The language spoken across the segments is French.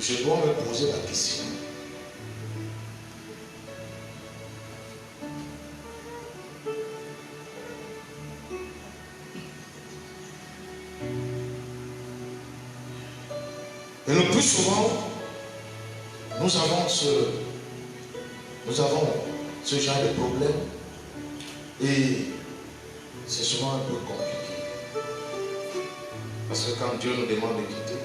je dois me poser la question. Et le plus souvent, nous avons ce genre de problème et c'est souvent un peu compliqué. Parce que quand Dieu nous demande de quitter,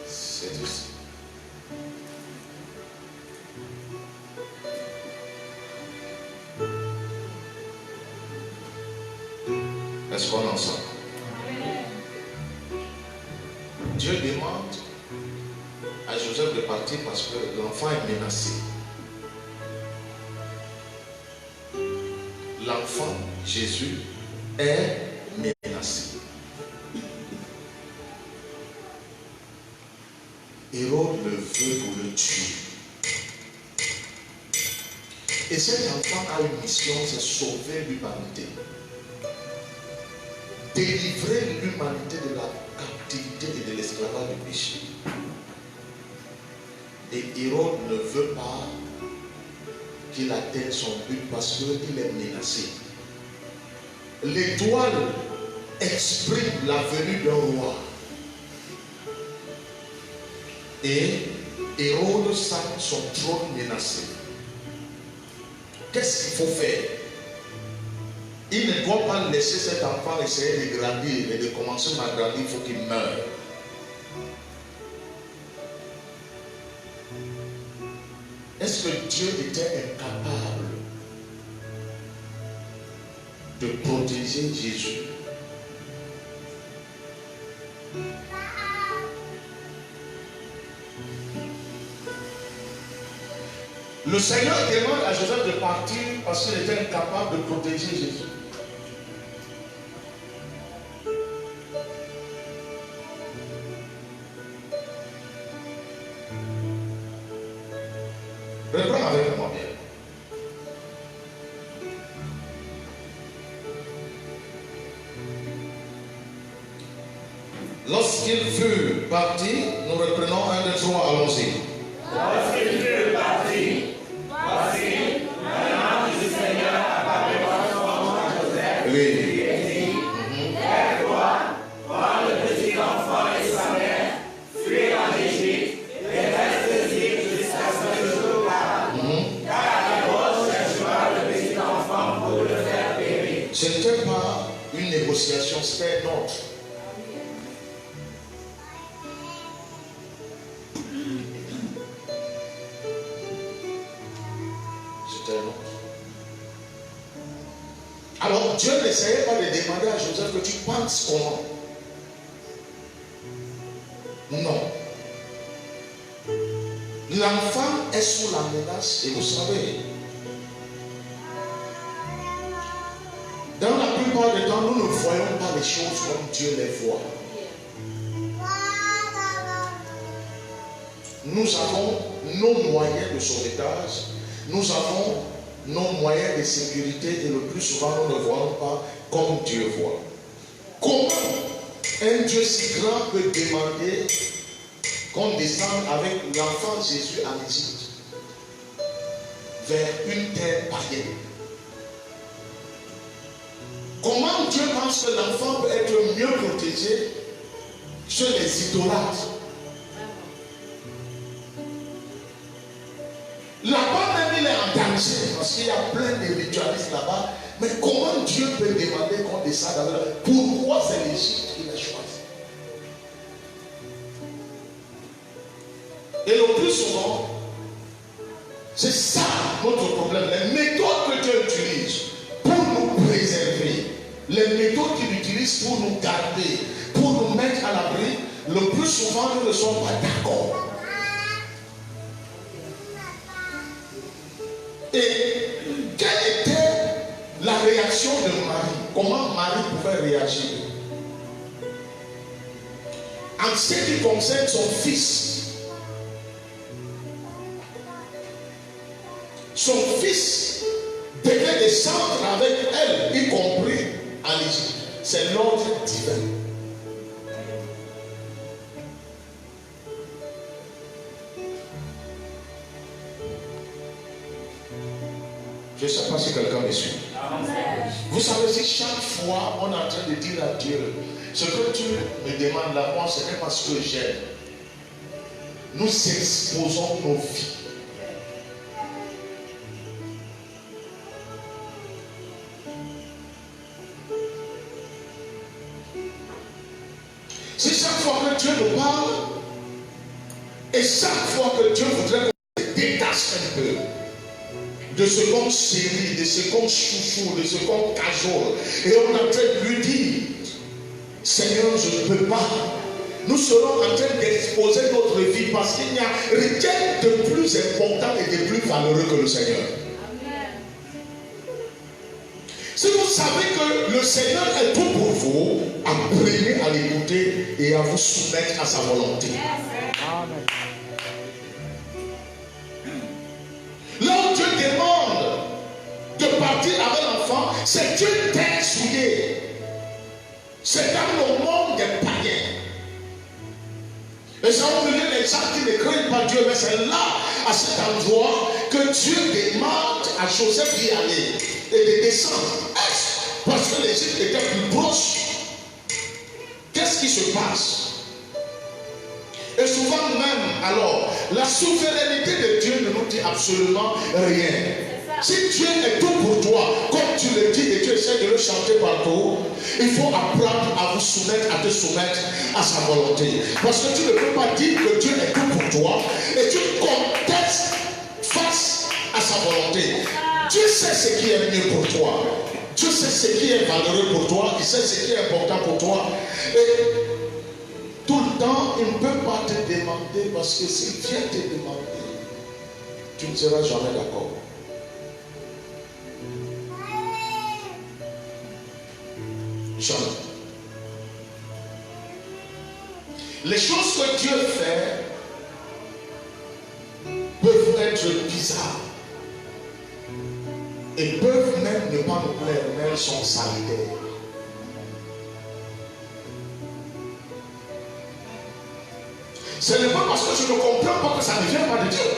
c'est aussi. Est-ce qu'on en sort? Dieu demande à Joseph de partir parce que l'enfant est menacé. L'enfant, Jésus, est menacé. Hérode le veut pour le tuer. Et cet enfant a une mission, c'est sauver l'humanité. Délivrer l'humanité de la captivité et de l'esclavage du péché. Et Hérode ne veut pas qu'il atteigne son but parce qu'il est menacé. L'étoile exprime la venue d'un roi. Et Hérode sent son trône menacé. Qu'est-ce qu'il faut faire? Il ne doit pas laisser cet enfant essayer de grandir et de commencer à grandir, il faut qu'il meure. Est-ce que Dieu était incapable de protéger Jésus? Le Seigneur demande à Joseph de partir parce qu'il était incapable de protéger Jésus. Reprends avec moi bien. Lorsqu'il fut parti, nous reprenons 1, 2, 3, allons-y. Lorsqu'il fut parti, voici, un ange du Seigneur apparut dans son nom à Joseph. Oui. Et dit, lève-toi, prends le petit enfant et sa mère, fuis en Égypte, et reste-y jusqu'à ce que je vous parle. Car Hérode cherchera le petit enfant pour le faire périr. Ce n'était pas une négociation, c'était un ordre. C'était un ordre. Alors Dieu n'essayait pas de demander à Joseph que tu penses comment. Non. L'enfant est sous la menace et vous savez, dans la plupart des temps, nous ne voyons pas les choses comme Dieu les voit. Nous avons nos moyens de sauvetage, nous avons nos moyens de sécurité et le plus souvent nous ne voyons pas comme Dieu voit. Comment un Dieu si grand peut demander qu'on descende avec l'enfant Jésus en Égypte vers une terre païenne? Comment Dieu pense que l'enfant peut être mieux protégé chez les idolâtres? Là-bas même il est en danger parce qu'il y a plein de ritualistes là-bas. Mais comment Dieu peut demander qu'on descende avec eux? Pourquoi c'est l'Égypte qu'il a choisi? Et le plus souvent, c'est ça notre problème. Les méthodes que Dieu utilise pour nous préserver, les méthodes qu'il utilise pour nous garder, pour nous mettre à l'abri, le plus souvent nous ne sommes pas d'accord. Et quelle était la réaction de Marie? Comment Marie pouvait réagir? En ce qui concerne son fils, devait descendre avec elle, y compris en Égypte. C'est l'ordre divin. sais pas si quelqu'un me suit. Vous savez, si chaque fois on est en train de dire à Dieu, ce que tu me demandes là, moi, ce n'est pas ce que j'aime. Nous exposons nos vies. Si chaque fois que Dieu nous parle, et chaque fois que Dieu voudrait qu'on se détache un peu de ce qu'on chérit, de ce qu'on chouchou, de ce qu'on cajole, et on est en train de lui dire, Seigneur, je ne peux pas. Nous serons en train d'exposer notre vie parce qu'il n'y a rien de plus important et de plus valeureux que le Seigneur. Si vous savez que le Seigneur est tout pour vous, apprenez à l'écouter et à vous soumettre à sa volonté. Là où Dieu demande de partir avec l'enfant, c'est Dieu t'est souillé. C'est dans le monde des païens. Et ça va venir les gens qui ne craignent pas Dieu, mais c'est là, à cet endroit, que Dieu demande à Joseph d'y aller et de descendre. Parce que l'Égypte était plus proche. Qu'est-ce qui se passe? Et souvent même, alors, la souveraineté de Dieu ne nous dit absolument rien. Si Dieu est tout pour toi, comme tu le dis et tu essaies de le chanter partout, il faut apprendre à vous soumettre, à te soumettre à sa volonté. Parce que tu ne peux pas dire que Dieu est tout pour toi et tu contestes face à sa volonté. Dieu sait ce qui est mieux pour toi. Dieu sait ce qui est valeureux pour toi. Il sait ce qui est important pour toi. Et tout le temps, il ne peut pas te demander parce que s'il vient te demander, tu ne seras jamais d'accord. Jamais. Les choses que Dieu fait peuvent être bizarres et peuvent même ne pas nous plaire, mais elles sont salutaires. Ce n'est pas parce que je ne comprends pas que ça ne vient pas de Dieu.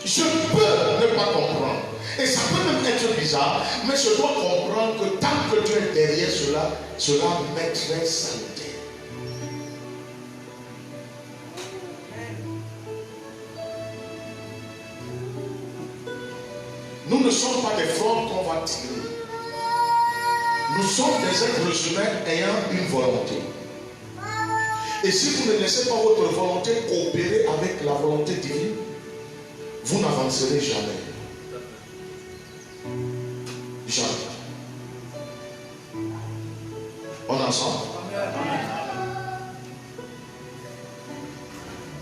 Je peux ne pas comprendre. Et ça peut même être bizarre, mais je dois comprendre que tant que Dieu est derrière cela, cela m'est salutaire. Nous ne sommes pas des fleurs qu'on va tirer. Nous sommes des êtres humains ayant une volonté. Et si vous ne laissez pas votre volonté coopérer avec la volonté divine, vous n'avancerez jamais. Jamais. On est ensemble?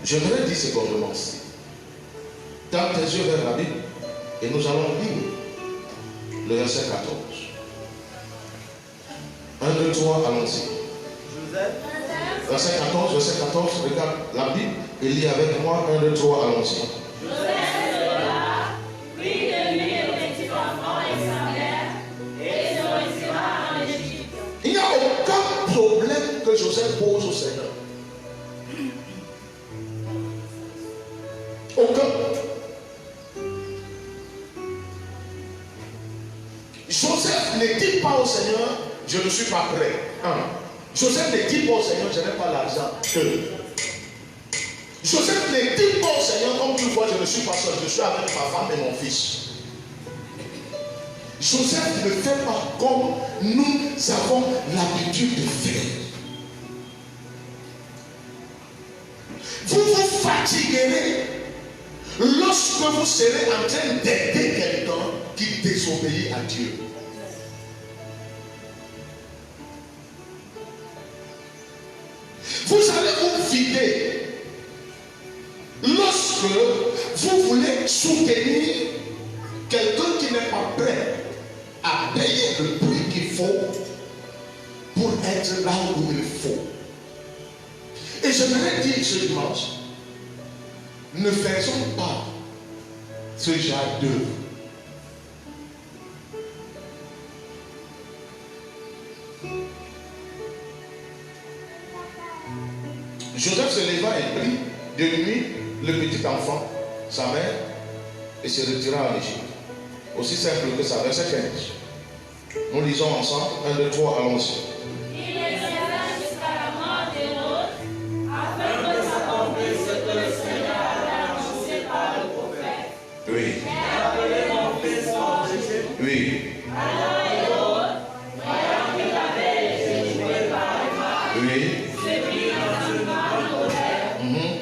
J'aimerais dire ce qu'on commence. Tends tes yeux vers la Bible et nous allons lire le verset 14. 1, 2, 3, allons-y. Verset 14, regarde la Bible et lis avec moi. 1, 2, 3, allons-y. Il n'y a aucun problème que Joseph pose au Seigneur. Aucun. Joseph ne dit pas au Seigneur, je ne suis pas prêt. Joseph ne dit pas au Seigneur, je n'ai pas l'argent. Joseph ne dit pas au Seigneur, comme tu vois, je ne suis pas seul, je suis avec ma femme et mon fils. Joseph ne fait pas comme nous avons l'habitude de faire. Vous vous fatiguerez lorsque vous serez en train d'aider quelqu'un qui désobéit à Dieu. Vous allez vous vider lorsque vous voulez soutenir quelqu'un qui n'est pas prêt à payer le prix qu'il faut pour être là où il faut. Et j'aimerais dire ce dimanche, ne faisons pas ce genre d'œuvre. Joseph se leva et prit de nuit le petit enfant, sa mère, et se retira en Égypte. Aussi simple que ça, verset 15. Nous lisons ensemble, 1, 2, 3, allons-y. Il exerça jusqu'à la mort d'Hérode, afin que s'accomplisse ce que le Seigneur avait annoncé par le prophète. Oui. Appelez mon fils Jésus. Oui. Alors Hérode, voyant qu'il avait été joué par les mages, Oui. se mit dans une grande colère,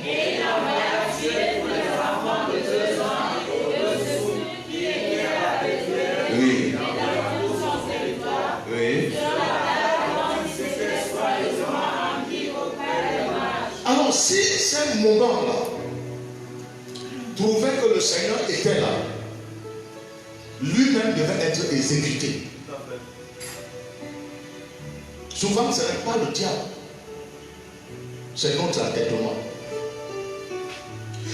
et il envoya tuer tous les enfants de 2 ans et de ceux qui étaient avec eux, Oui. et dans tout son territoire, Oui. selon la date qui s'était soigneusement rendue auprès des mages. Alors, si ces moments-là trouvaient que le Seigneur était là, lui-même devait être exécuté. Souvent, ce n'est pas le diable, c'est notre entêtement.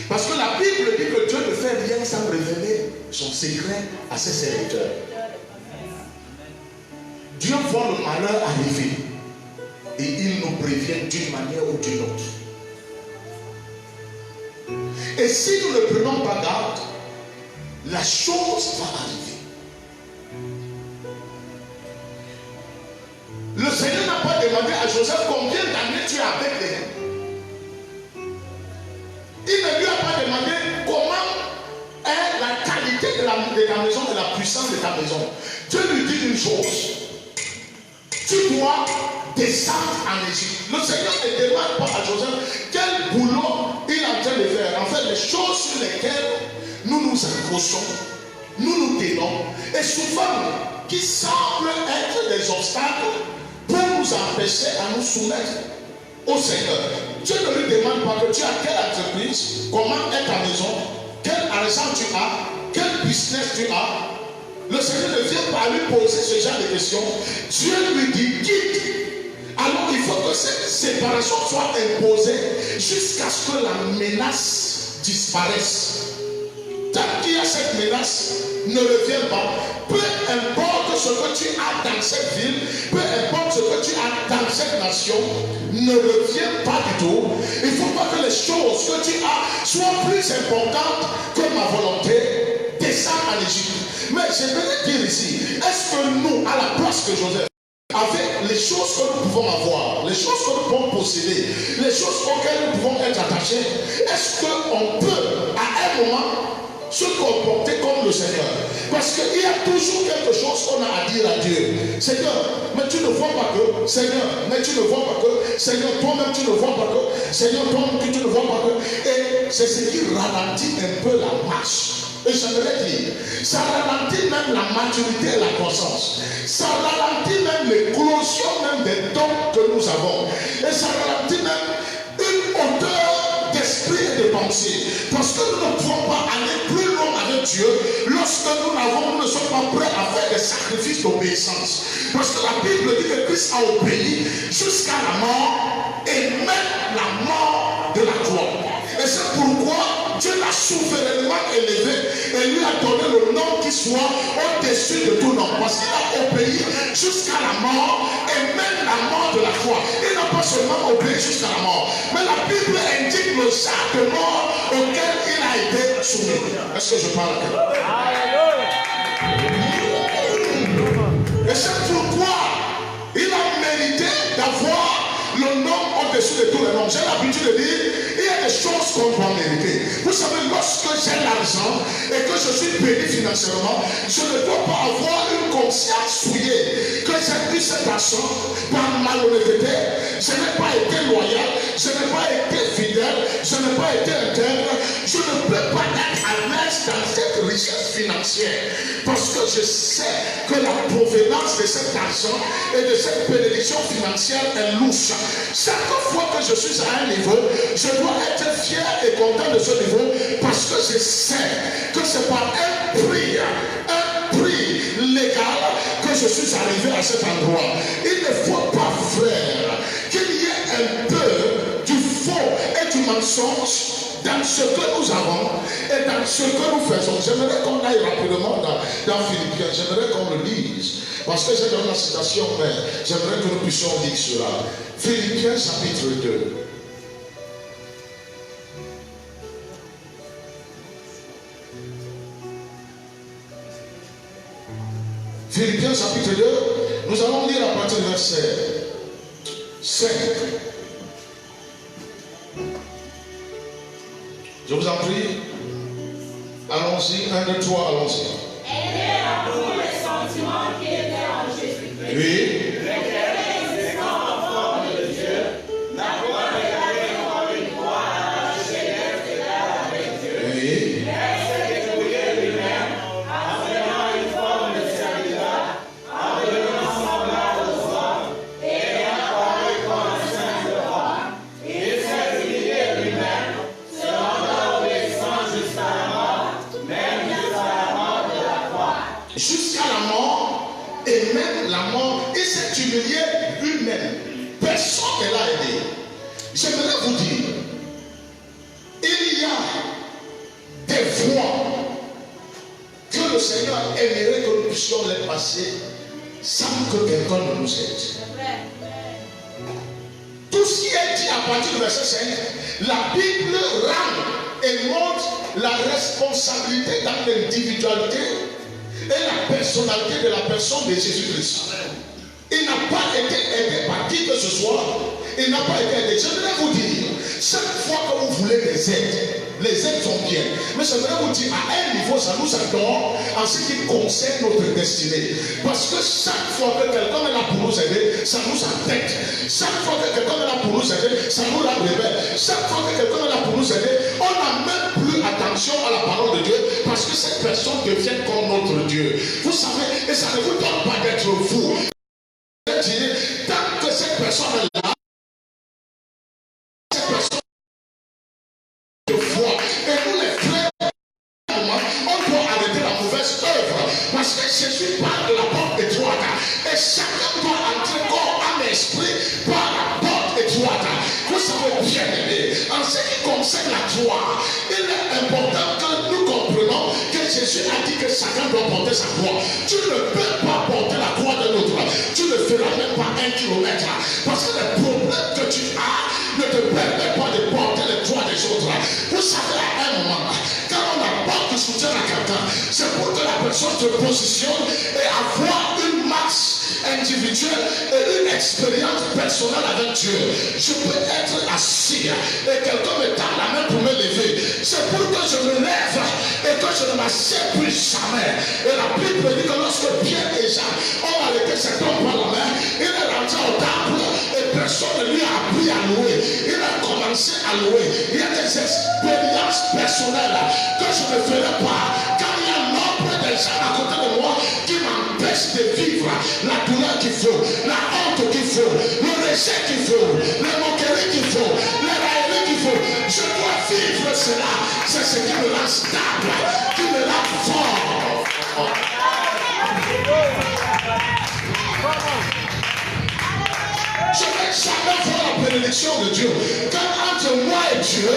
Parce que la Bible dit que Dieu ne fait rien sans révéler son secret à ses serviteurs. Dieu voit le malheur arriver et il nous prévient d'une manière ou d'une autre. Et si nous ne prenons pas garde, la chose va arriver. Le Seigneur n'a pas demandé à Joseph combien d'années tu as avec les gens. Il ne lui a pas demandé comment est la qualité de ta maison et la puissance de ta maison. Dieu lui dit une chose. Tu dois descendre en Égypte. Le Seigneur ne demande pas à Joseph quel boulot il est en train de faire. En fait, les choses sur lesquelles nous nous accrochons, nous nous tenons, et souvent qui semblent être des obstacles pour nous empêcher à nous soumettre au Seigneur. Dieu ne lui demande pas que tu as quelle entreprise, comment est ta maison, quel argent tu as, quel business tu as. Le Seigneur ne vient pas lui poser ce genre de questions. Dieu lui dit quitte. Alors il faut que cette séparation soit imposée jusqu'à ce que la menace disparaisse. Tant qu'il y a cette menace, ne reviens pas. Peu importe ce que tu as dans cette ville, peu importe ce que tu as dans cette nation, ne reviens pas du tout. Il ne faut pas que les choses que tu as soient plus importantes que ma volonté. Descends en Égypte. Mais je vais dire ici, est-ce que nous, à la place de Joseph, avec les choses que nous pouvons avoir, les choses que nous pouvons posséder, les choses auxquelles nous pouvons être attachés, est-ce qu'on peut, à un moment, se comporter comme le Seigneur? Parce qu'il y a toujours quelque chose qu'on a à dire à Dieu. Seigneur, mais tu ne vois pas que. Seigneur, mais tu ne vois pas que. Seigneur, toi-même tu ne vois pas que. Seigneur, toi-même tu ne vois pas que. Et c'est ce qui ralentit un peu la marche. Et j'aimerais dire, ça ralentit même la maturité et la croissance. Ça ralentit même l'éclosion même des dons que nous avons. Et ça ralentit même une hauteur d'esprit et de pensée. Parce que nous ne pouvons pas aller plus loin avec Dieu lorsque nous ne sommes pas prêts à faire des sacrifices d'obéissance. Parce que la Bible dit que Christ a obéi jusqu'à la mort et même la mort de la croix. Et c'est pourquoi Dieu l'a souverainement élevé et lui a donné le nom qui soit au-dessus de tout nom. Parce qu'il a obéi jusqu'à la mort et même la mort de la croix. Il n'a pas seulement obéi jusqu'à la mort, mais la Bible indique le genre de mort auquel il a été soumis. Est-ce que je parle à quelqu'un? Et c'est pourquoi il a mérité d'avoir le nom au-dessus de tous les noms. J'ai l'habitude de dire, il y a des choses qu'on doit mériter. Vous savez, lorsque j'ai l'argent et que je suis béni financièrement, je ne dois pas avoir une conscience souillée que j'ai pris cet argent par malhonnêteté. Je n'ai pas été loyal, je n'ai pas été fidèle, je n'ai pas été intègre. Je ne peux pas être à l'aise dans cette richesse financière parce que je sais que la provenance de cet argent et de cette bénédiction financière est louche. Chaque fois que je suis à un niveau, je dois être fier et content de ce niveau parce que je sais que c'est par un prix légal que je suis arrivé à cet endroit. Il ne faut pas, frère, qu'il y ait un peu du faux et du mensonge dans ce que nous avons et dans ce que nous faisons. J'aimerais qu'on aille rapidement dans Philippiens. J'aimerais qu'on le lise. Parce que j'ai donné la citation, mais j'aimerais que nous puissions lire cela. Philippiens chapitre 2. Philippiens chapitre 2, nous allons lire à partir du verset 5. Je vous en prie. Allons-y, 1, 2, 3, allons-y. Ayez pour les sentiments qui étaient en Jésus-Christ. Oui. Jusqu'à la mort, et même la mort, il s'est humilié lui-même. Personne ne l'a aidé. J'aimerais vous dire, il y a des voies que le Seigneur aimerait que nous puissions les passer sans que quelqu'un ne nous aide. Tout ce qui est dit à partir du verset 5, la Bible rend et montre la responsabilité dans l'individualité et la personnalité de la personne de Jésus-Christ. Il n'a pas été aidé par qui que ce soit. Il n'a pas été aidé. J'aimerais vous dire, chaque fois que vous voulez des aides, les aides sont bien. Mais j'aimerais vous dire, à un niveau, ça nous adore en ce qui concerne notre destinée. Parce que chaque fois que quelqu'un est là pour nous aider, ça nous affecte. Chaque fois que quelqu'un est là pour nous aider, ça nous rend rebelle. Chaque fois que quelqu'un est là pour nous aider, on n'a même plus attention à la parole de Dieu parce que cette personne devient comme notre Dieu. Vous savez, et ça ne vous donne pas d'être fou. Tant que cette personne est là, cette personne de foi, et nous les frères, on doit arrêter la mauvaise œuvre parce que Jésus parle de la porte étroite et chacun doit entrer corps, âme et esprit par la porte étroite. Vous savez bien aimer. En ce qui concerne la croix, il est important que nous comprenions que Jésus a dit que chacun doit porter sa croix. Tu ne peux pas porter la croix de l'autre. Tu ne feras même pas 1 kilomètre. Parce que les problèmes que tu as ne te permettent pas de porter les croix des autres. Vous savez, à un moment, quand on apporte du soutien à quelqu'un, c'est pour que la personne se positionne et avoir une marche individuelle et une expérience personnelle avec Dieu. Je peux être assis et quelqu'un me tend la main pour me lever. C'est pour que je me lève et que je ne m'assieds plus jamais. Et la Bible dit que lorsque Pierre et Jean ont arrêté cet homme par la main, il est rentré au temple et personne ne lui a appris à louer. Il a commencé à louer. Il y a des expériences personnelles que je ne ferai pas. Quand il y a nombre de gens à côté de moi qui m'empêchent de vivre la douleur qu'il faut, la honte qu'il faut, le rejet qu'il faut, les moqueries qu'il faut, les railleries qu'il faut. Je dois vivre cela. C'est ce qui me rend stable, qui me rend fort. Je ne vais jamais voir la bénédiction de Dieu. Quand entre moi et Dieu,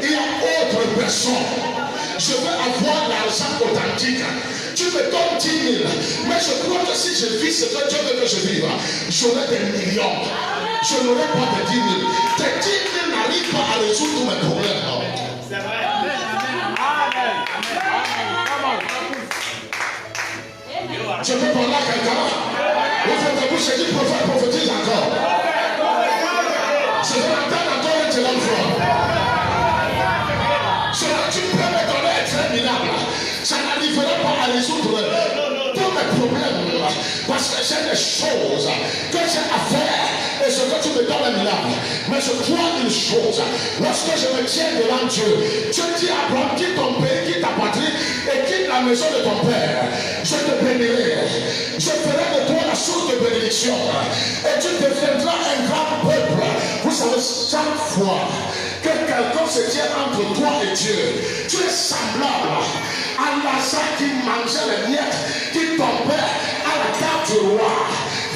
il y a autre personne. Je veux avoir l'argent authentique. Tu me donnes 10 000. Mais je crois que si je vis ce que Dieu veut que je vive, j'aurai des millions. Je n'aurai pas de 10 000. Tes 10 000 n'arrivent pas à résoudre tous mes problèmes. C'est vrai. Je peux parler à quelqu'un. Vous faites que vous dit prophète, prophétise encore. Je vais entendre encore un tel enfant. Ce que tu peux me donner est très minable. Ça n'arriverait pas à résoudre tous mes problèmes. Parce que j'ai des choses que j'ai à faire. Et ce que tu me donnes est minable. Mais je crois une chose. Lorsque je me tiens devant Dieu, Dieu dit à Abraham, quitte ton pays, quitte ta patrie et quitte la maison de ton père. Je te bénirai. Je ferai de toi la source de bénédiction. Et tu deviendras un grand peuple. Vous savez, chaque fois que quelqu'un se tient entre toi et Dieu, tu es semblable à Lazare qui mangeait les miettes, qui tombait à la table du roi.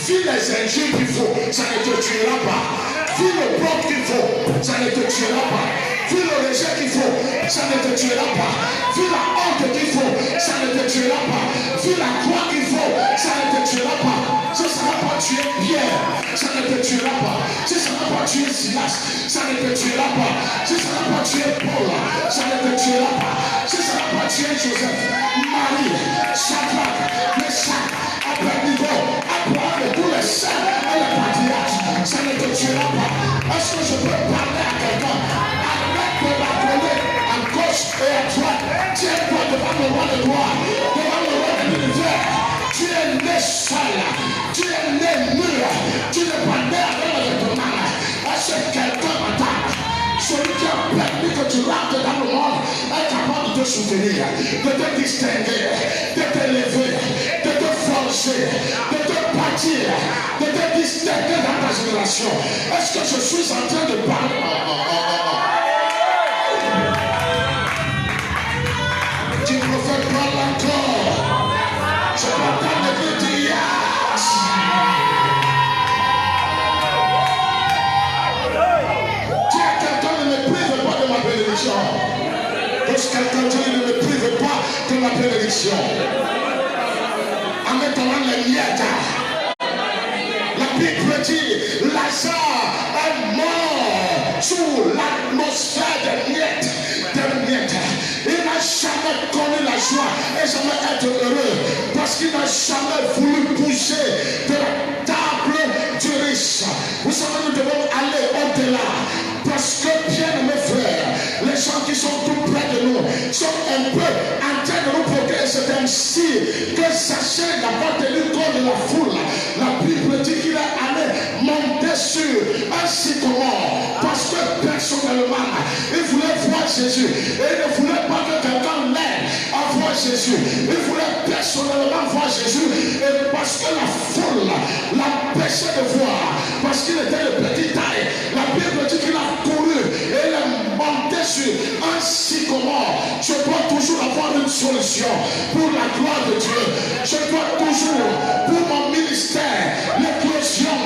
Vis les injures qu'il faut, ça ne te tuera pas. Vis le bloc qu'il faut, ça ne te tuera pas. Vis le rejet qu'il faut, ça ne te tuera pas. Vis la honte qu'il faut, ça ne te tuera pas. Vis la croix qu'il faut, ça ne te tuera pas. Si ça n'a pas tué Pierre, ça ne te tuera pas. Si ça n'a pas tué Silas, ça ne te tuera pas. Si ça n'a pas tué Paul, ça ne te tuera pas. Si ça n'a pas tué Joseph, Marie, Shadrach, Meshach, après niveau, Abraham et tous les saints et les patriarches, ça ne te tuera pas. Est-ce que je peux parler à quelqu'un? Arrête de m'appeler à gauche et à droite. Tiens-toi devant le roi de gloire, devant le roi de l'univers. Tu es né seul, tu es né mûr, tu n'es pas né avec le vêtement. Est-ce que quelqu'un m'attend? Celui qui a permis que tu rentres dans le monde est capable de te soutenir, de te distinguer, de t'élever, de te forger, de te bâtir, de te distinguer dans ta génération. Est-ce que je suis en train de parler? Tu prophètes parle encore. Je m'entends de dire yes. Parce que quelqu'un dit ne me prive pas de ma bénédiction. En mettant les miettes. La Bible dit Lazare est mort sous l'atmosphère des miettes. Il n'a jamais connu la joie et jamais être heureux parce qu'il n'a jamais voulu bouger de la table du riche. Vous savez, nous devons aller au-delà. Parce que, bien mes frères, les gens qui sont tout près de nous sont un peu en train de nous provoquer. C'est ainsi que Zachée n'a pas tenu compte de la foule. La Bible dit qu'il est allé monter sur un sycomore. Parce que personnellement, il voulait voir Jésus. Et il ne voulait pas que quelqu'un l'aide à voir Jésus. Il voulait personnellement voir Jésus. Et parce que la foule l'empêchait de voir. Parce qu'il était de petite taille. La Bible dit qu'il a couru et il est monté sur un sycomore. Je dois toujours avoir une solution pour la gloire de Dieu. Je dois toujours, pour mon ministère, l'éclosion,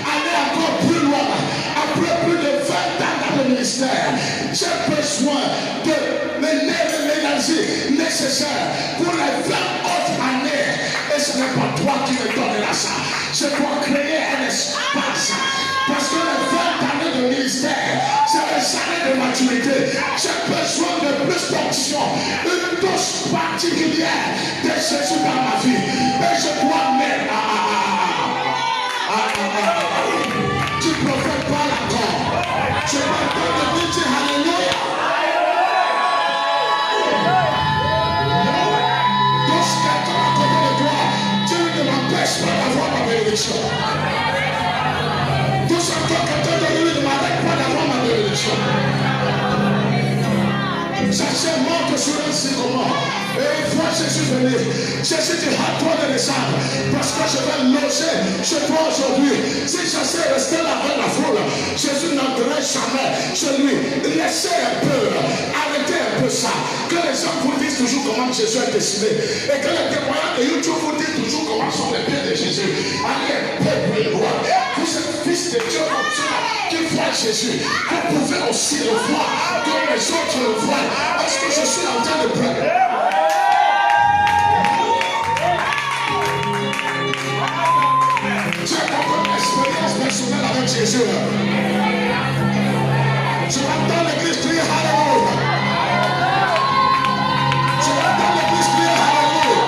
aller encore plus loin. Après plus de 20 ans dans le ministère, j'ai besoin de l'énergie nécessaire pour les 20 autres années. Et ce n'est pas toi qui me donneras ça. Je dois créer un espace. Parce que les 20 années de ministère, c'est les années de maturité. J'ai besoin de plus d'onction, une dose particulière de Jésus dans ma vie. Et je dois mettre tu prophètes pas encore. Je m'entends de dire Alléluia. Donc quelqu'un à côté de toi, Dieu ne m'empêche pas d'avoir ma bénédiction. Zachée monte sur un sycomore et il voit Jésus venir. Jésus dit hâte-toi de descendre parce que je vais loger chez toi aujourd'hui. Si Zachée restait là avec la foule, Jésus n'entrerait jamais chez lui. Laissez un peu, arrêtez un peu ça. Que les gens vous disent toujours comment Jésus est dessiné et que les témoignages de YouTube vous disent toujours comment sont les pieds de Jésus. Allez un peu plus loin. Vous êtes fils de Dieu comme ça qui voit Jésus. Vous pouvez aussi le voir comme les autres le voient. Est-ce que je suis en train de prêcher? Tu as encore une expérience personnelle avec Jésus. Je m'entends l'église crier Alléluia. Je m'entends l'église crier Alléluia.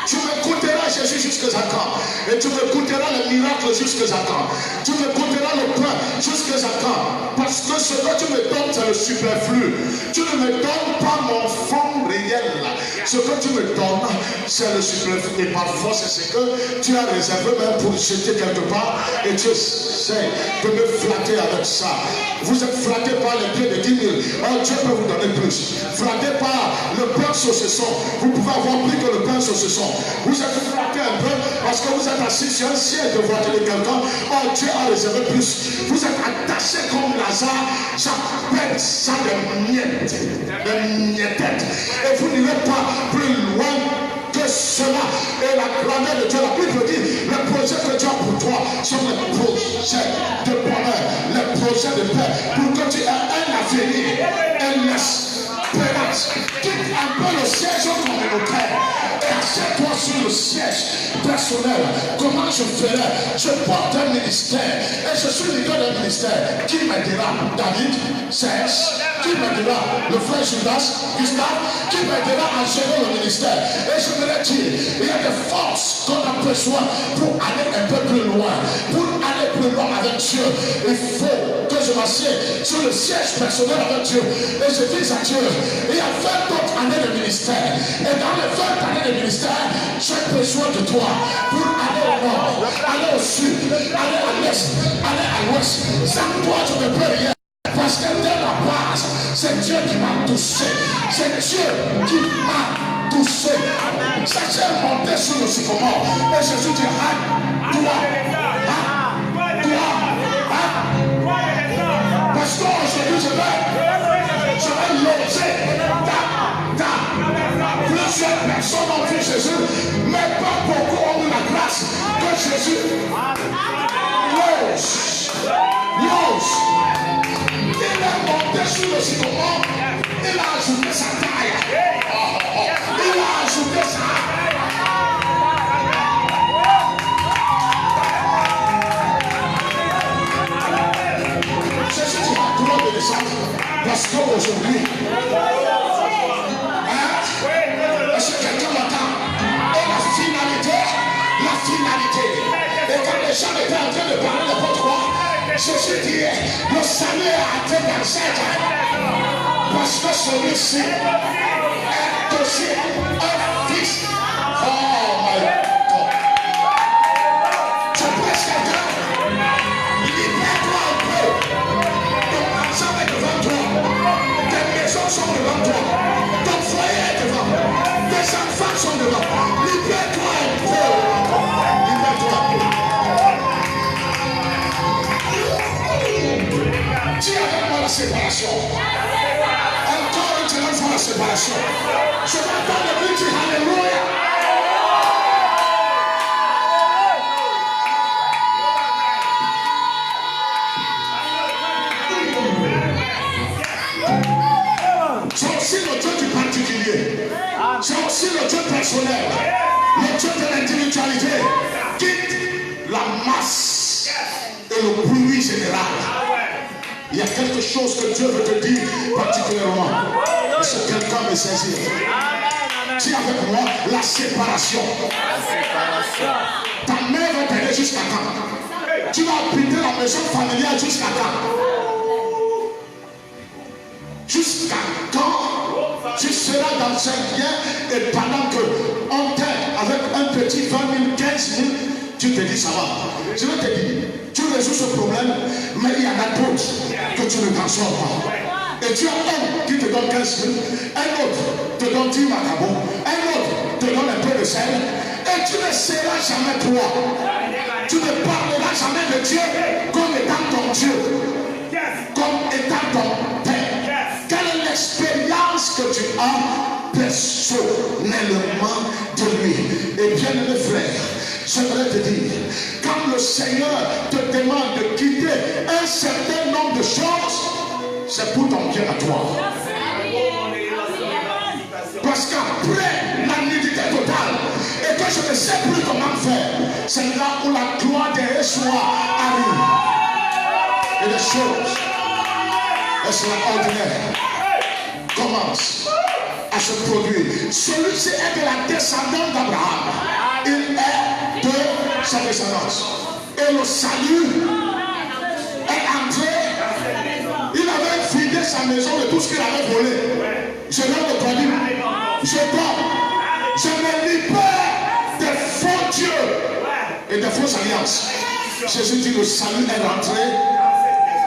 Tu m'écouteras Jésus jusqu'à quand? Et tu me goûteras le miracle jusqu'à quand? Tu me goûteras le pain jusqu'à quand? Parce que ce que tu me donnes, c'est le superflu. Tu ne me donnes pas mon fond réel. Ce que tu me donnes, c'est le superflu. Et parfois, c'est ce que tu as réservé même pour jeter quelque part. Et tu essaies de me flatter avec ça. Vous êtes flatté par les pieds de 10 000. Oh, Dieu peut vous donner plus. Flatté par le pain saucisson. Vous pouvez avoir plus que le pain saucisson. Vous êtes flatté un peu parce que vous êtes assis sur un siège de voiture de quelqu'un. Oh, Dieu a réservé plus. Vous êtes attaché comme Lazare. J'appelle ça des miettes. Des miettes. Et vous n'irez pas plus loin que cela. Et la grandeur de Dieu, la Bible dit, les projets que Dieu a pour toi sont les projets de bonheur, les projets de paix, pour que tu aies un avenir, un espérance. Quitte un peu le siège communautaire et achète-toi sur le siège personnel, comment je ferai? Je porte un ministère et je suis leader d'un ministère. Qui m'aidera? David, Serge. Qui m'aidera? Le frère Judas, Gustave. Qui m'aidera à gérer le ministère? Et je me l'ai dit, il y a des forces qu'on a besoin pour aller un peu plus loin. Pour aller plus loin avec Dieu, il faut que je m'assieds sur le siège personnel avec Dieu. Et je dis à Dieu, il y a 20 autres années de ministère. Et dans les 20 années de ministère, j'ai besoin de toi pour aller au nord, aller au sud, aller à l'est, aller à l'ouest. Sans toi, je ne peux rien. Parce que dès la base, c'est Dieu qui m'a touché. C'est Dieu qui m'a touché. Ça s'est monté sur le sycomore. Et Jésus dit, toi. Parce qu'aujourd'hui, je vais loger plusieurs personnes ont vu Jésus, mais pas beaucoup ont eu la grâce que Jésus loge. Il est monté sur le sycomore, il a ajouté sa taille. Il a ajouté sa Jésus dit à toi de descendre, parce qu'aujourd'hui, est-ce que quelqu'un m'entend? Et la finalité. Et quand les gens étaient en train de parler de votre roi, Jésus dit, le salut est atteint dans cette année. Parce que celui-ci est aussi un fils. Oh my God. Tu prêches quelqu'un? Libère-toi un peu. Ton argent est devant toi. Tes maisons sont devant toi. Ton foyer est devant. Tes enfants sont devant. Libère-toi un peu. Libère-toi un peu. Dis avec moi la séparation. Encore une seconde fois la séparation. Je vais entendre le bruit, alléluia. C'est aussi le Dieu du particulier. C'est aussi le Dieu personnel. Le Dieu de l'individualité. Quitte la masse et le bruit général. Il y a quelque chose que Dieu veut te dire particulièrement. Est-ce que quelqu'un me saisit? Dis avec moi la séparation. Ta mère va t'aider jusqu'à quand? Tu vas habiter la maison familiale jusqu'à quand? Jusqu'à quand tu seras dans un bien et pendant qu'on t'aide avec un petit 20 000, 15 000, tu te dis ça va. Je vais te dire, tu résous ce problème, mais il y en a d'autres que tu ne transformes pas. Et tu as un qui te donne 15 000, un autre te donne 10 macabons, un autre te donne un peu de sel, et tu ne seras jamais toi. Tu ne parleras jamais de Dieu comme étant ton Dieu, comme étant ton Père. Quelle est l'expérience que tu as personnellement de lui? Et bien mes frères, j'aimerais te dire, quand le Seigneur te demande de quitter un certain nombre de choses, c'est pour ton bien à toi. Parce qu'après la nudité totale, et que je ne sais plus comment faire, c'est là où la gloire de Yeshua arrive. Et les choses extraordinaires commencent à se produire. Celui-ci est de la descendance d'Abraham. Il est de sa descendance. Et le salut est entré. Il avait vidé sa maison de tout ce qu'il avait volé. Je viens de te dire, je dors. Je me libère des faux dieux et des fausses alliances. Jésus dit, le salut est rentré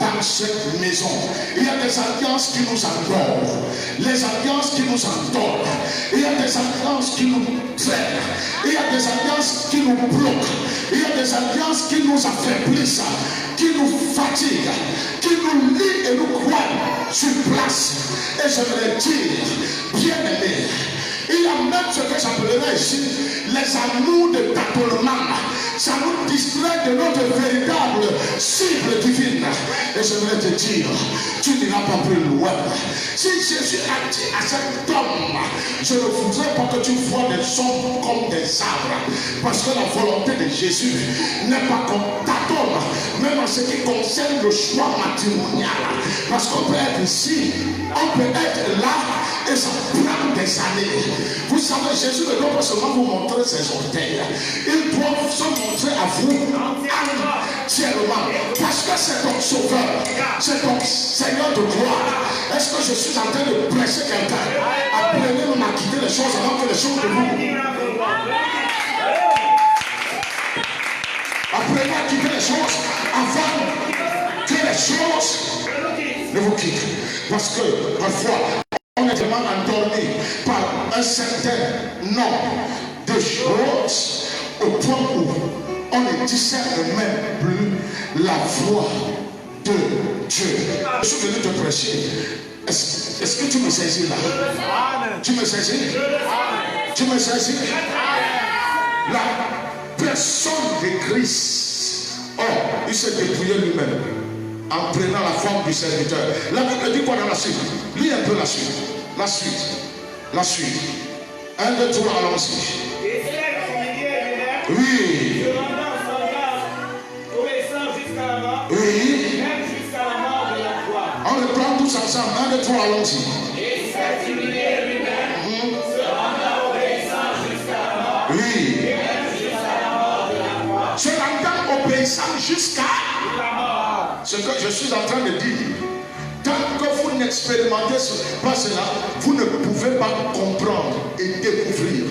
dans cette maison. Il y a des alliances qui nous endorment, les alliances qui nous endorment, il y a des alliances qui nous traînent, il y a des alliances qui nous bloquent, il y a des alliances qui nous affaiblissent, qui nous fatiguent, qui nous lient et nous croient sur place. Et je voudrais dire, bien aimé, Il y a même ce que j'appellerais ici les amours de tâtonnement. Ça nous distrait de notre véritable cible divine. Et j'aimerais te dire, tu n'iras pas plus loin. Si Jésus a dit à cet homme, je ne voudrais pas que tu vois des hommes comme des arbres. Parce que la volonté de Jésus n'est pas comme tâtonne, même en ce qui concerne le choix matrimonial. Parce qu'on peut être ici, on peut être là, et ça prend des années. Vous savez, Jésus ne doit pas seulement vous montrer ses orteils. Il doit se montrer à vous entièrement. Parce que c'est ton sauveur, c'est ton Seigneur de gloire. Est-ce que je suis en train de presser quelqu'un? Apprenez-nous à quitter les choses avant que les choses de vous. Apprenez à quitter les choses avant que les choses ne vous quittent. Parce que parfois, on est tellement endormi par un certain nombre de choses au point où on ne discerne même plus la voix de Dieu. Je suis venu te prêcher. Est-ce que tu me saisis là? Tu me saisis? Tu me saisis? La personne de Christ, oh, il s'est dépouillé lui-même en prenant la forme du serviteur. La Bible dit quoi dans la suite? Lis un peu la suite. La suite. La suite. 1, 2, 3, allons-y. Et c'est oui. se rendant semblable, obéissant jusqu'à la mort, Oui. même jusqu'à la mort de la croix. On le prend tous ensemble. 1, 2, 3, allons-y. Et s'est humilié lui-même, se rendant obéissant jusqu'à la mort, Oui. même jusqu'à la mort de la croix. Se rendant obéissant jusqu'à La mort. ce que je suis en train de dire. Tant que vous n'expérimentez pas cela, vous ne pouvez pas comprendre et découvrir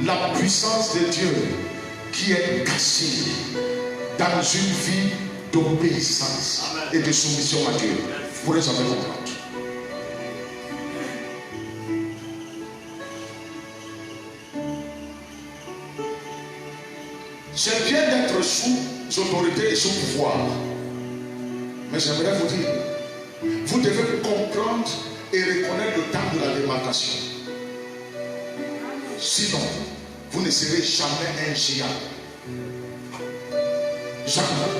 la puissance de Dieu qui est cachée dans une vie d'obéissance et de soumission à Dieu. Vous pourrez jamais comprendre. C'est bien d'être sous autorité et sous pouvoir. Mais j'aimerais vous dire, vous devez comprendre et reconnaître le temps de la démarcation. Sinon, vous ne serez jamais un géant. Jamais.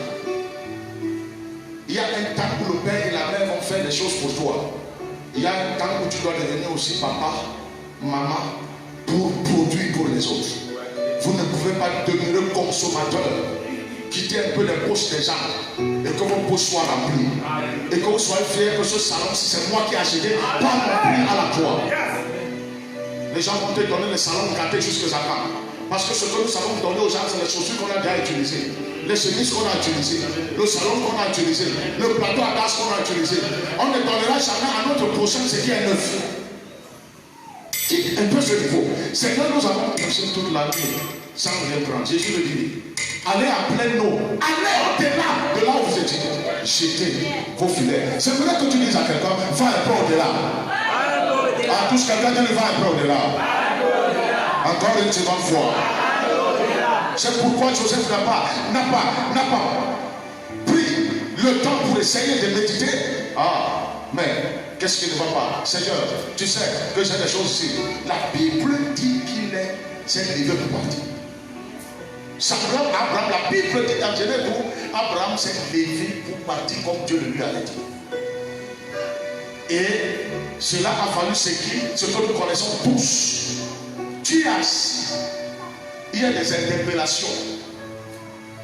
Il y a un temps où le père et la mère vont faire des choses pour toi. Il y a un temps où tu dois devenir aussi papa, maman, pour produire pour les autres. Vous ne pouvez pas demeurer consommateur, quitter un peu les poches des gens et que vos poches soient remplies. Et que vous soyez fiers que ce salon, si c'est moi qui ai acheté, pas mon prix à la croix. Les gens vont te donner les salons gâtés jusqu'à quand? Parce que ce que nous savons donner aux gens, c'est les chaussures qu'on a déjà utilisées, les chemises qu'on a utilisées, le salon qu'on a utilisé, le plateau à gaz qu'on a utilisé. On ne donnera jamais à notre prochain ce qui est neuf. Quitte un peu ce niveau. C'est que nous avons pensé toute la nuit sans rien prendre. Jésus le dit. Allez à plein eau. Allez au-delà de là où vous étiez. Jetez vos filets. C'est vrai que tu dises à quelqu'un, va un peu au-delà. À tous quelqu'un qui va un peu au-delà. Encore une seconde fois. C'est pourquoi Joseph n'a pas pris le temps pour essayer de méditer. Ah, mais qu'est-ce qui ne va pas? Seigneur, tu sais que j'ai des choses ici. La Bible dit qu'il s'est levé pour partir. Simplement, Abraham, la Bible dit dans Genèse où Abraham s'est levé pour partir comme Dieu le lui avait dit. Et cela a fallu ce que nous connaissons tous. Tu es assis. Il y a des interpellations,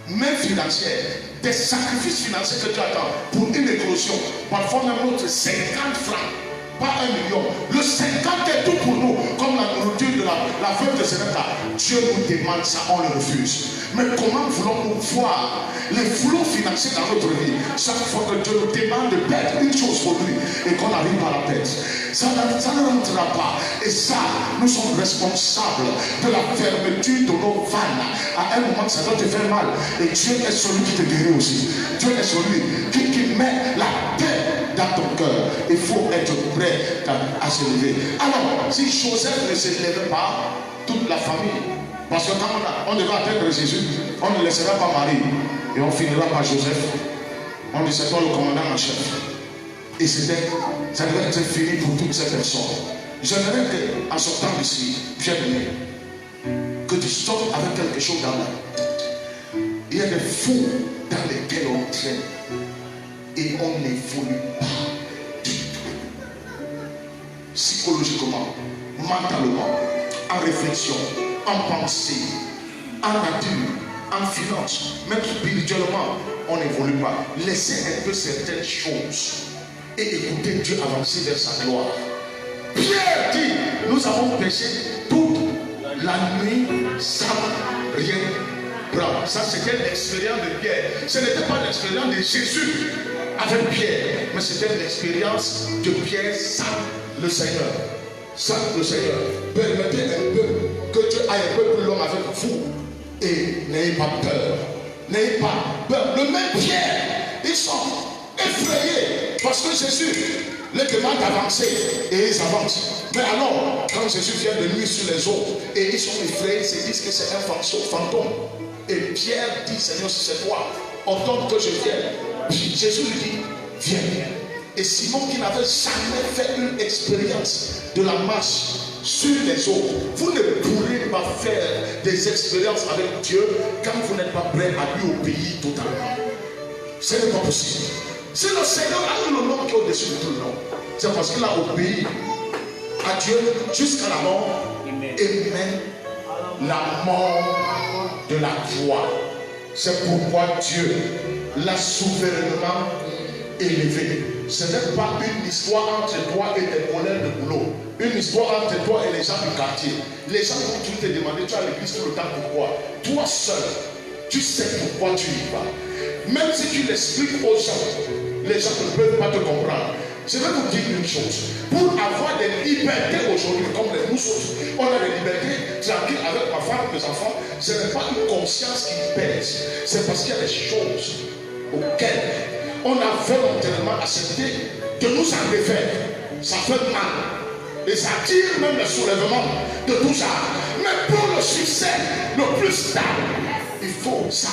même financières, des sacrifices financiers que tu attends pour une éclosion. Parfois même notre 50 francs, pas 1 million. Le 50 est tout pour nous, comme la nourriture de la veuve de Sarepta. Dieu nous demande ça, on le refuse. Mais comment voulons-nous voir les flots financiers dans notre vie chaque fois que Dieu nous demande de perdre une chose pour lui et qu'on arrive à la perdre? Ça ne rentrera pas. Et ça, nous sommes responsables de la fermeture de nos vannes. À un moment, ça doit te faire mal. Et Dieu est celui qui te guérit aussi. Dieu est celui qui met la paix dans ton cœur. Il faut être prêt à se lever. Alors, si Joseph ne se levait pas, toute la famille, parce que quand on devait atteindre Jésus, on ne laissera pas Marie et on finira par Joseph. On dit c'est toi le commandant en chef. Et ça devait être fini pour toutes ces personnes. J'aimerais qu'en sortant d'ici, bien-aimé, que tu sortes avec quelque chose dans la main. Il y a des fous dans lesquels on traîne et on n'évolue pas du tout. Psychologiquement, mentalement, en réflexion, en pensée, en nature, en finance, même spirituellement, on n'évolue pas. Laissez un peu certaines choses et écoutez Dieu avancer vers sa gloire. Pierre dit, nous avons péché toute la nuit sans rien prendre. Ça, c'était l'expérience de Pierre. Ce n'était pas l'expérience de Jésus avec Pierre, mais c'était l'expérience de Pierre sans le Seigneur. Sans le Seigneur. Permettez un peu que Dieu aille un peu plus loin avec vous et n'ayez pas peur. N'ayez pas peur. Le même Pierre, ils sont effrayés parce que Jésus les demande d'avancer et ils avancent. Mais alors, quand Jésus vient de nuit sur les eaux et ils sont effrayés, ils se disent que c'est un fantôme. Et Pierre dit, Seigneur, si c'est toi, ordonne que je vienne. Jésus lui dit, viens. Et Simon, qui n'avait jamais fait une expérience de la marche sur les eaux, vous ne pourrez pas faire des expériences avec Dieu quand vous n'êtes pas prêt à lui obéir totalement. Ce n'est pas possible. Si le Seigneur a eu le nom qui est au-dessus de tout le nom, c'est parce qu'il a obéi à Dieu jusqu'à la mort et même la mort de la croix. C'est pourquoi Dieu l'a souverainement élevé. Ce n'est pas une histoire entre toi et tes collègues de boulot, une histoire entre toi et les gens du quartier. Les gens vont toujours te demander, tu as l'église tout le temps, pourquoi? Toi seul, tu sais pourquoi tu y vas. Même si tu l'expliques aux gens, les gens ne peuvent pas te comprendre. Je vais vous dire une chose. Pour avoir des libertés aujourd'hui, comme les nous autres, on a des libertés tranquilles avec ma femme, mes enfants. Ce n'est pas une conscience qui pèse. C'est parce qu'il y a des choses auxquelles on a volontairement accepté de nous en défaire. Ça fait mal. Et ça tire même le soulèvement de tout ça. Mais pour le succès le plus stable, il faut ça.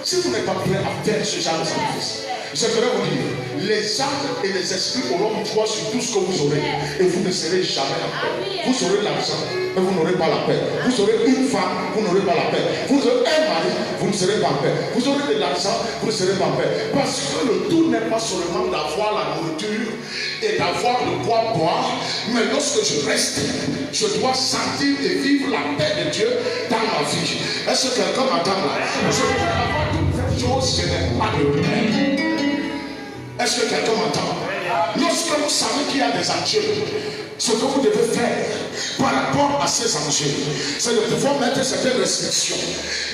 Si vous n'êtes pas prêt à faire ce genre de sacrifice, j'aimerais vous dire, les âmes et les esprits auront foi sur tout ce que vous aurez et vous ne serez jamais en paix. Vous aurez l'argent, mais vous n'aurez pas la paix. Vous aurez une femme, vous n'aurez pas la paix. Vous aurez un mari, vous ne serez pas en paix. Vous aurez de l'argent, vous ne serez pas en paix. Parce que le tout n'est pas seulement d'avoir la nourriture et d'avoir de quoi boire, mais lorsque je reste, je dois sentir et vivre la paix de Dieu dans ma vie. Est-ce que quelqu'un m'entend là? Je peux avoir toutes ces choses, je n'ai pas de paix. Est-ce que quelqu'un m'entend? Lorsque vous savez qu'il y a des enjeux, ce que vous devez faire par rapport à ces enjeux, c'est de pouvoir mettre certaines restrictions.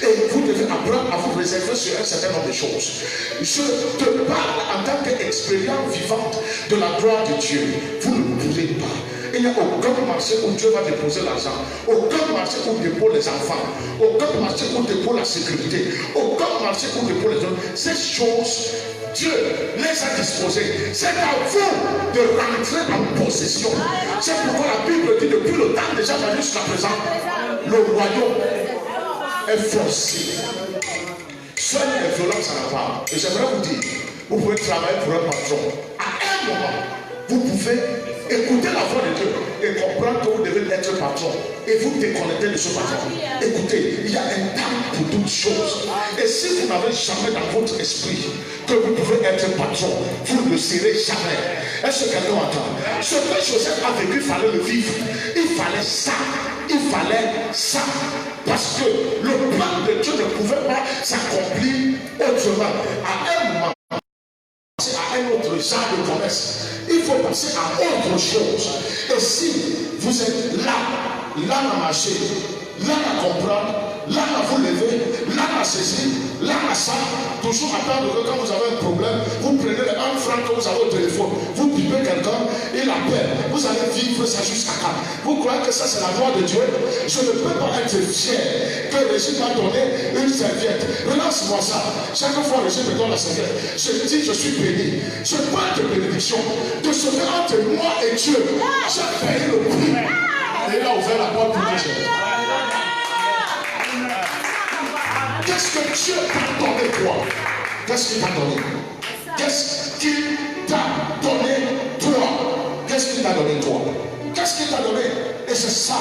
Et vous devez apprendre à vous réserver sur un certain nombre de choses. Je te parle en tant qu'expérience vivante de la gloire de Dieu. Vous ne pourrez pas. Il n'y a aucun marché où Dieu va déposer l'argent, aucun marché où dépose les enfants, aucun marché où dépose la sécurité, aucun marché où dépose les hommes. Ces choses, Dieu les a disposées. C'est à vous de rentrer en possession. C'est pourquoi la Bible dit depuis le temps déjà jusqu'à présent, le royaume est forcé. Seule les violences en part. Et j'aimerais vous dire, vous pouvez travailler pour un patron. À un moment, vous pouvez écouter la voix de Dieu et comprendre que vous devez être patron et vous déconnecter de ce patron. Écoutez, il y a un temps pour toutes choses. Et si vous n'avez jamais dans votre esprit que vous pouvez être patron, vous ne le serez jamais. Est-ce que quelqu'un entend? Ce que Joseph a vécu, il fallait le vivre. Il fallait ça. Il fallait ça. Parce que le plan de Dieu ne pouvait pas s'accomplir autrement. À un moment, à un autre genre de promesse, il faut passer à autre chose. Et si vous êtes là à marcher, là à comprendre, là à vous lever, là à saisir, là à ça, toujours attendre que quand vous avez un problème, vous prenez un franc que vous avez au téléphone, vous pipez quelqu'un, il appelle, vous allez vivre ça jusqu'à quand? Vous croyez que ça c'est la gloire de Dieu? Je ne peux pas être fier que le régime m'a donné une serviette. Relance-moi ça. Chaque fois le régime me donne la serviette, je dis je suis béni. Je parle de bénédiction, de ce que entre moi et Dieu, j'ai payé le prix. Et il a ouvert la porte pour Dieu. Qu'est-ce que Dieu t'a donné toi? Qu'est-ce qu'il t'a donné? Qu'est-ce qu'il t'a donné toi? Qu'est-ce qu'il t'a donné toi? Qu'est-ce qu'il t'a donné? Et c'est ça.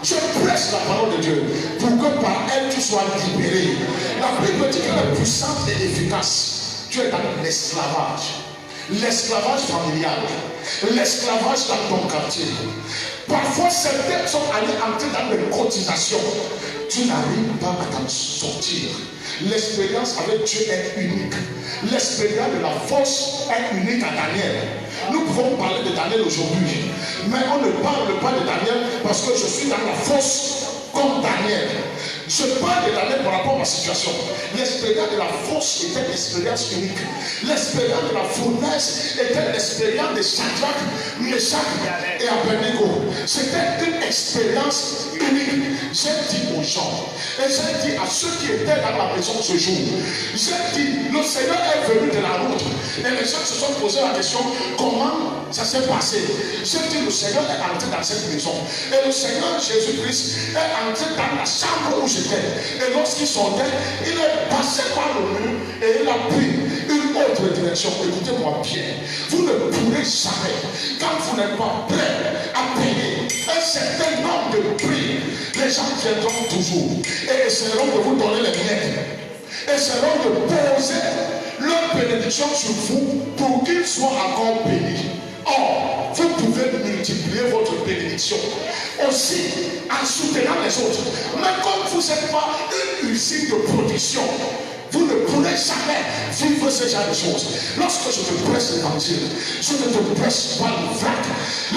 Je presse la parole de Dieu pour que par elle tu sois libéré. La Bible dit qu'elle est puissante et efficace. Tu es dans l'esclavage. L'esclavage familial. L'esclavage dans ton quartier. Parfois, certaines sont allées entrer dans les cotisations. Tu n'arrives pas à t'en sortir. L'expérience avec Dieu est unique. L'expérience de la force est unique à Daniel. Nous pouvons parler de Daniel aujourd'hui, mais on ne parle pas de Daniel parce que je suis dans la force comme Daniel. Je parle de Daniel par rapport à ma situation. L'expérience de la force était une expérience unique. L'expérience de la fournaise était l'expérience de Shadrach, Meshach et Abednego. C'était une expérience unique. J'ai dit aux gens, et j'ai dit à ceux qui étaient dans la maison ce jour, j'ai dit, le Seigneur est venu de la route. Et les gens se sont posé la question, comment ça s'est passé? J'ai dit, le Seigneur est entré dans cette maison. Et le Seigneur Jésus-Christ est entré dans la chambre où j'étais. Et lorsqu'il sortait, il est passé par le mur et il a pris une autre direction. Écoutez-moi bien, vous ne pourrez jamais, quand vous n'êtes pas prêt à payer un certain nombre de prix, les gens viendront toujours et essaieront de vous donner les miettes, essaieront de poser leur bénédiction sur vous pour qu'ils soient encore bénis. Or, vous pouvez multiplier votre bénédiction aussi en soutenant les autres. Mais comme vous n'êtes pas une usine de production, vous ne pourrez jamais vivre ce genre de choses. Lorsque je te presse l'évangile, je ne te presse pas le vrac.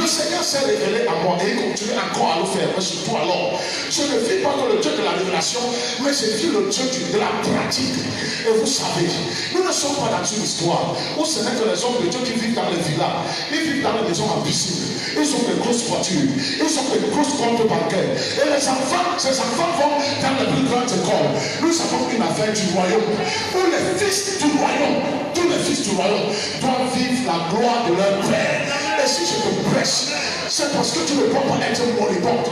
Le Seigneur s'est révélé à moi et il continue encore à le faire. Mais surtout alors, je ne vis pas que le Dieu de la révélation, mais je vis le Dieu de la pratique. Et vous savez, nous ne sommes pas dans une histoire où ce n'est que les hommes de Dieu qui vivent dans les villas. Ils vivent dans les maisons en piscine. Ils ont des grosses voitures. Ils ont des grosses comptes bancaires. Et les enfants, ces enfants vont dans les plus grandes écoles. Nous avons une affaire du royaume où les fils du royaume, tous les fils du royaume doivent vivre la gloire de leur père. Et si je te prêche, c'est parce que tu ne peux pas être moribond.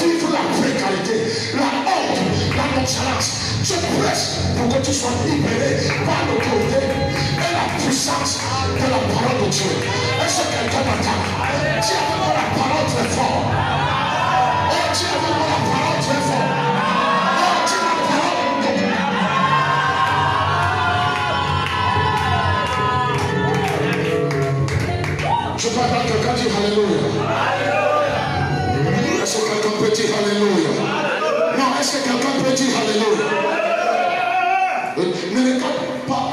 Vivre la précarité, la honte, la nonchalance. Je prêche pour que tu sois libéré par l'autorité et la puissance de la parole de Dieu. Est-ce que quelqu'un m'attend? Dis avec moi la parole très fort. Oh, dis avec moi la parole très fort. Oh, dis la parole. Je parle à quelqu'un, dit Alléluia. Est-ce que quelqu'un peut dire Alléluia? Non, est-ce que quelqu'un peut dire Alléluia? Ne regarde pas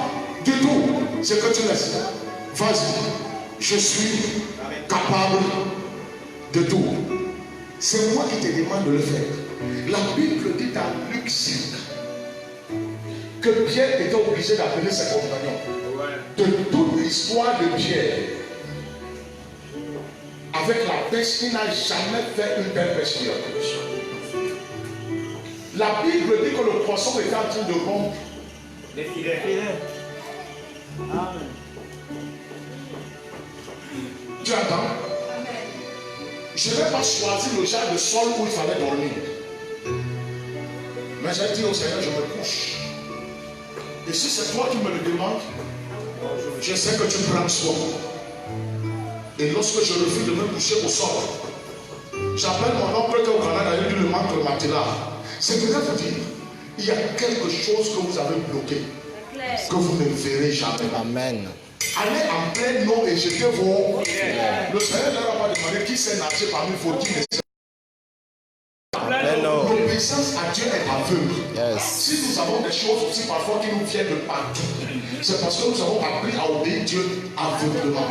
du tout ce que tu laisses. Vas-y, je suis capable de tout. C'est moi qui te demande de le faire. La Bible dit dans Luc 5 que Pierre était obligé d'appeler ses compagnons. De toute l'histoire de Pierre, avec la pêche, il n'a jamais fait une telle pêche. La Bible dit que le poisson était en train de rompre les filets. Amen. Tu entends? Je n'ai pas choisi le genre de sol où il fallait dormir. Mais j'ai dit au Seigneur, je me couche. Et si c'est toi qui me le demandes, je sais que tu prends soin. Et lorsque je refuse de me coucher au sol, j'appelle mon oncle qui est au Canada, il dit le manque le matelas. C'est que vous dire, il y a quelque chose que vous avez bloqué, que vous ne verrez jamais. Amen. Allez en plein nom et jetez vos. Le Seigneur n'a pas demandé qui s'est nager parmi vos dix. L'obéissance à Dieu est aveugle. Yes. Si nous avons des choses aussi parfois qui nous viennent de partout, c'est parce que nous avons appris à obéir Dieu aveuglement.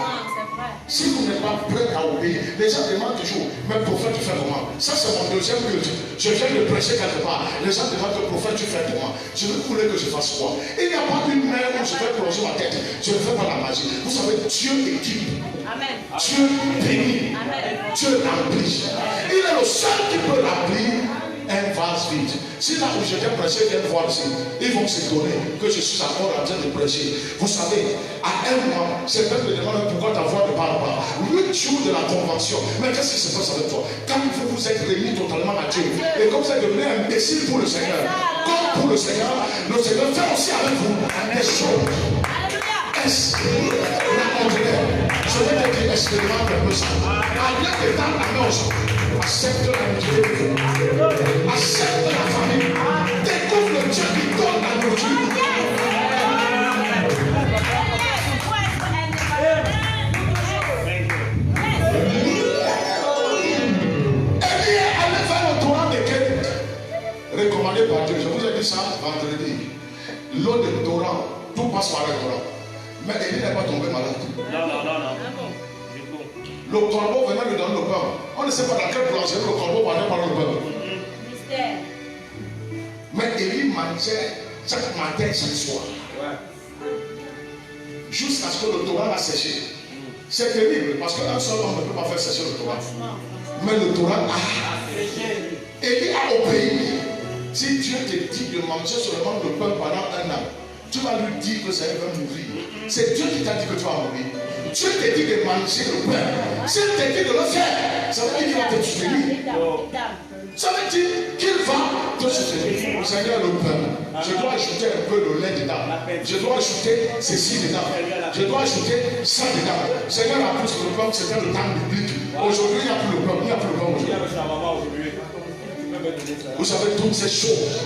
Si vous n'êtes pas prêt à obéir, les gens demandent toujours, mais prophète, tu fais comment? Ça, c'est mon deuxième culte. Je viens de prêcher quelque part. Les gens demandent, prophète, tu fais comment? Je voulais que je fasse quoi? Il n'y a pas une mer où je vais plonger ma tête. Je ne fais pas la magie. Vous savez, Dieu équipe. Amen. Dieu bénit. Amen. Dieu remplit. Il est le seul qui peut remplir un vase vide. Si là où j'étais prêché viennent voir ici, ils vont s'étonner que je suis encore en train de prêcher. Vous savez, à un mois, certains me demandent pourquoi ta voix ne parle pas. 8 jours de la convention. Mais qu'est-ce qui se passe avec toi? Quand vous vous êtes réunis totalement à Dieu, et comme vous êtes devenu imbécile pour le Seigneur, comme pour le Seigneur fait aussi avec vous des choses extraordinaires. Je vais te dire expérimente un peu ça. À bien de temps à l'os, Accepte la nourriture. Accepte la famille. Découvre le Dieu qui donne la nourriture. Élie est allé faire le torrent de Kérit, recommandé par Dieu. Je vous ai dit ça vendredi. L'eau de torrent, tout passe par le torrent. Mais Élie n'est pas tombé malade. Non. Le corbeau venait lui donner le pain. On ne sait pas dans quelle boulangerie le corbeau venait par le pain. Mystère. Mais Élie mangeait chaque matin, chaque soir. Jusqu'à ce que le torrent a séché. C'est terrible parce qu'un seul homme ne peut pas faire sécher le torrent. Mais le torrent a séché. Élie a obéi. Si Dieu te dit de manger seulement le pain pendant un an, tu vas lui dire que ça va mourir. C'est Dieu qui t'a dit que tu vas mourir. Dieu te dit de manger le pain. Si il te dit de le faire, ça veut dire qu'il va te soutenir. Ça veut dire qu'il va te soutenir. Seigneur, le pain, je dois ajouter un peu de lait dedans. Je dois ajouter ceci dedans. Je dois ajouter ça dedans. Seigneur, en plus, le pain, c'était le temps biblique. Aujourd'hui, il n'y a plus le pain. Il n'y a plus le pain aujourd'hui. Vous savez, toutes ces choses.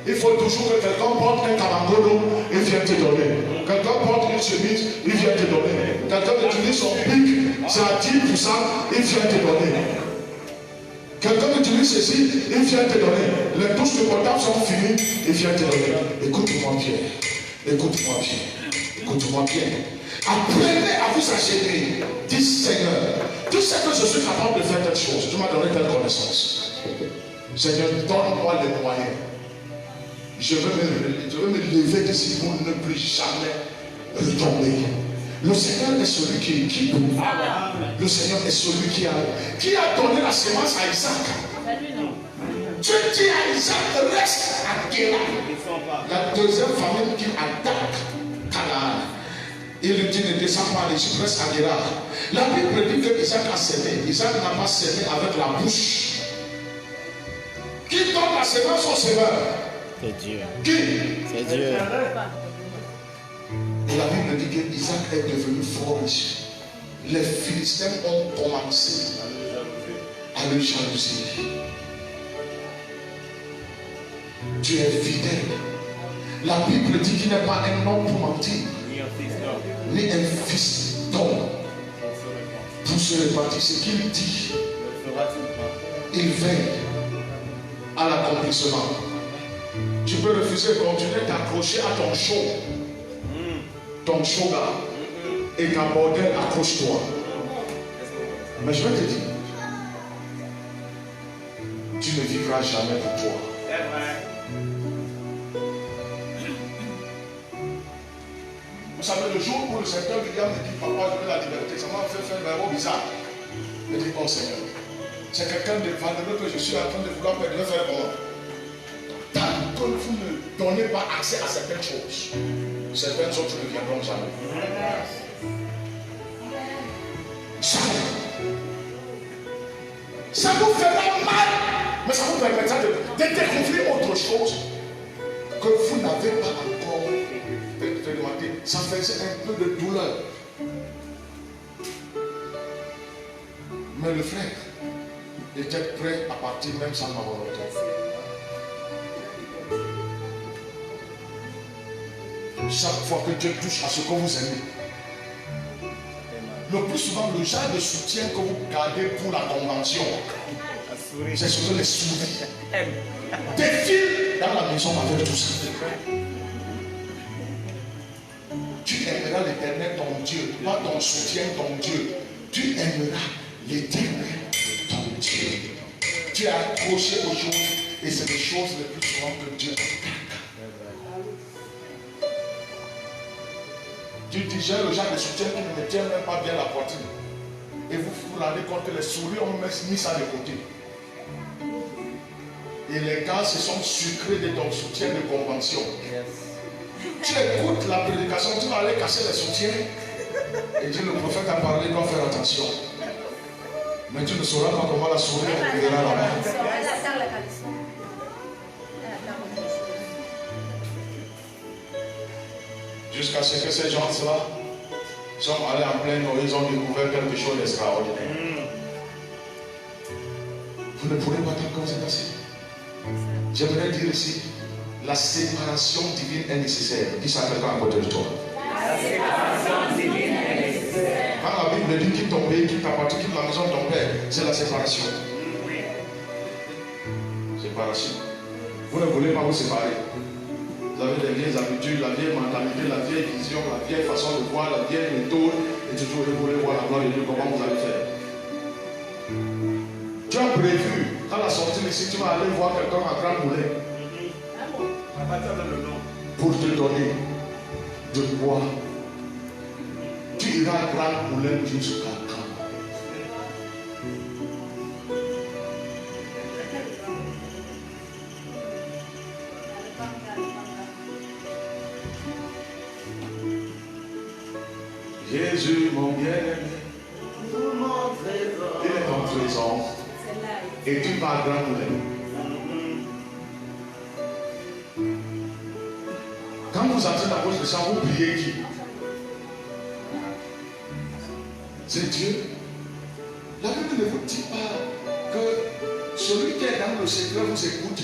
Il faut toujours que quelqu'un porte un calangodo et vienne te donner. Quelqu'un porte une chemise, il vient te donner. Quelqu'un utilise son pic, c'est à 10%, il vient te donner. Quelqu'un utilise ceci, il vient te donner. Les touches de portable sont finies, il vient te donner. Écoute-moi bien. Écoute-moi bien. Écoute-moi bien. Apprenez à vous acheminer. Dis Seigneur, tu sais que je suis capable de faire telle chose. Tu m'as donné telle connaissance. Seigneur, donne-moi les moyens. Je veux me lever d'ici pour ne plus jamais retomber. Le Seigneur est celui qui équipe. Le Seigneur est celui qui a donné la semence à Isaac. Dieu dit à Isaac, reste à Guéra. La deuxième famille qui attaque Canaan. Il lui dit, ne descends pas en Égypte, reste à Guéra. La Bible dit que Isaac a semé. Isaac n'a pas semé avec la bouche. Qui donne la semence au semeur? C'est Dieu. Qui? C'est Dieu. Et la Bible dit que Isaac est devenu fort riche. Les Philistins ont commencé à le jalouser. Tu es fidèle. La Bible dit qu'il n'est pas un homme pour mentir, ni un fils d'homme pour se répartir. Ce qu'il dit, il veille à l'accomplissement. Tu peux refuser de continuer d'accrocher à ton show. Ton shoga. Et ta bordel, accroche-toi. Mais je vais te dire, tu ne vivras jamais pour toi. Vous savez, le jour où le Seigneur William me dit, papa, je veux la liberté, ça m'a fait faire un verre bizarre. Je dis, oh Seigneur, c'est quelqu'un de valeureux que je suis en train de vouloir faire, de faire comment? Tant que vous ne donnez pas accès à certaines choses, certaines autres ne viendront jamais. Jamais. Ça vous fera mal, mais ça vous permettra de découvrir autre chose que vous n'avez pas encore expérimenté. Ça faisait un peu de douleur. Mais le frère était prêt à partir même sans ma volonté. Chaque fois que Dieu touche à ce que vous aimez, le plus souvent, le genre de soutien que vous gardez pour la convention, c'est ce que les souris défilent dans la maison avec tout ça. Tu aimeras l'Éternel, ton Dieu, pas ton soutien, ton Dieu. Tu aimeras l'Éternel, ton Dieu. Tu es accroché aux choses et c'est les choses les plus souvent que Dieu attaque. Tu dis, j'ai le genre de soutien qui ne me tient même pas bien la poitrine. Et vous vous rendez compte que les souris ont mis ça de côté. Et les gars se sont sucrés de ton soutien de convention. Tu écoutes la prédication, tu vas aller casser les soutiens. Et Dieu, le prophète a parlé, doit faire attention. Mais tu ne sauras pas comment la souris ira là-bas. Jusqu'à ce que ces gens-là sont allés en plein horizon, ils ont découvert quelque chose d'extraordinaire. Vous ne pourrez pas attendre comme c'est passé. J'aimerais dire ici, la séparation divine est nécessaire. Dis ça à quelqu'un à côté de toi. La séparation divine est nécessaire. Quand la Bible dit quitte ton pays, quitte ta patrie, quitte la maison de ton père, c'est la séparation. Séparation. Vous ne voulez pas vous séparer. Vous avez des vieilles habitudes, la vieille mentalité, la vieille vision, la vieille façon de voir, la vieille méthode. Et toujours vous voulez voir la gloire de Dieu, comment vous allez faire. Tu as prévu, quand la sortie ici, tu vas aller voir quelqu'un en Grand Moulin. Pour te donner de boire. Tu iras à Grand Moulin jusqu'à quand? Jésus, mon bien-aimé, il est ton trésor. Et tu vas à Grand Moulin. Quand vous entrez dans votre chambre, vous priez qui? C'est Dieu. La Bible ne vous dit pas que celui qui est dans le secret vous écoute.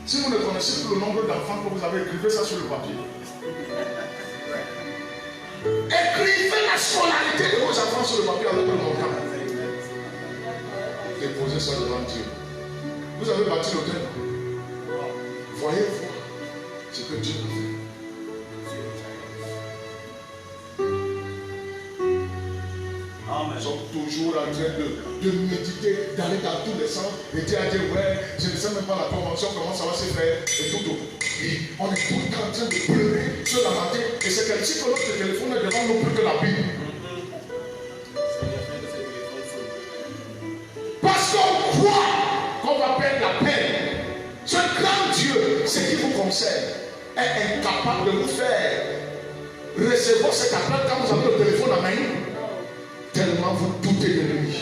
Si vous ne connaissez plus le nombre d'enfants que vous avez, écrivez ça sur le papier. Écrivez la scolarité de vos enfants sur le papier avec le montant. Déposez ça devant Dieu. Vous avez bâti l'hôtel. Voyez-vous ce que Dieu a fait. Ils sont toujours en train de méditer, d'aller dans tous les sens. Et Dieu a dit, ouais, je ne sais même pas la convention, comment ça va se faire. Et tout. Et on est tout le temps en train de pleurer, se lamenter. Et c'est comme si notre téléphone est devant nous plus que la Bible. Parce qu'on croit qu'on va perdre la peine. Ce grand Dieu, ce qui vous concerne, est incapable de vous faire recevoir cet appel quand vous avez le téléphone à main. Tellement vous doutez de lui,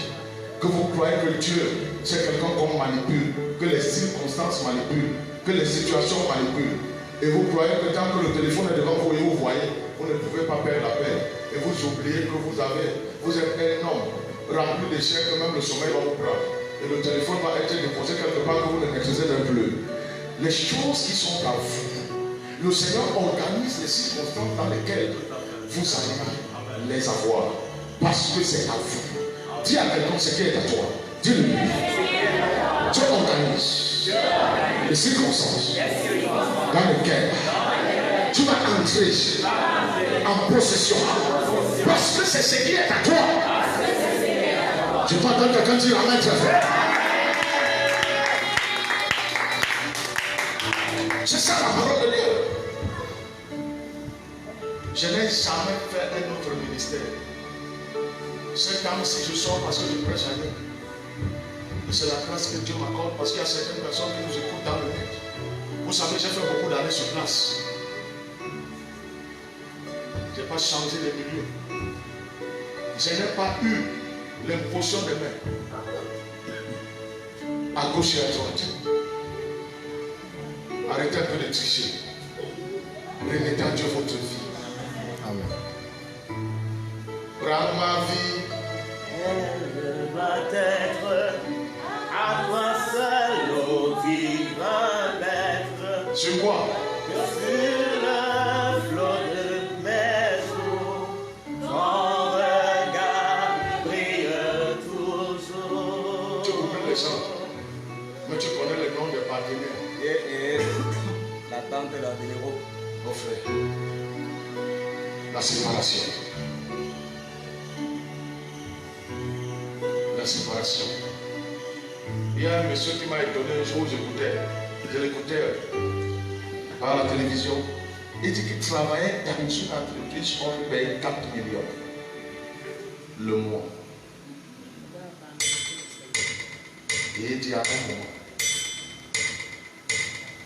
que vous croyez que Dieu, c'est quelqu'un qu'on manipule, que les circonstances manipulent, que les situations manipulent. Et vous croyez que tant que le téléphone est devant vous et vous voyez, vous ne pouvez pas perdre la peine. Et vous oubliez que vous êtes un homme rempli de chair, que même le sommeil va vous prendre. Et le téléphone va être déposé quelque part que vous ne maîtrisez même plus. Les choses qui sont à vous, le Seigneur organise les circonstances dans lesquelles vous allez les avoir. Parce que c'est à vous. Dis à quelqu'un ce qui est à toi. Dis-le. Dieu organise les circonstances dans lesquelles tu vas entrer en possession. Parce que c'est ce qui est à toi. Je peux entendre quelqu'un dire amen très fort. C'est ça la parole de Dieu. Je n'ai jamais fait un autre ministère. Cette année-ci, je sors parce que je prêche à Dieu. Et c'est la grâce que Dieu m'accorde parce qu'il y a certaines personnes qui nous écoutent dans le net. Vous savez, j'ai fait beaucoup d'années sur place. Je n'ai pas changé les milieux. Je n'ai pas eu l'imposition de main. À gauche et à droite. Arrêtez un peu de tricher. Remettez à Dieu votre vie. Amen. Prends ma vie. Elle va être à toi seul, ô divin maître. Sur quoi? Sur le flot de mes eaux, ton regard brille toujours. Tu connais les gens, mais tu connais les noms des partenaires. La tante et la Vénéro. Mon frère, la séparation. La séparation. Il y a un monsieur qui m'a étonné un jour, je l'écoutais par la télévision. Il dit qu'il travaillait dans une entreprise qu'on lui paye 4 millions le mois. Et il dit à un moment,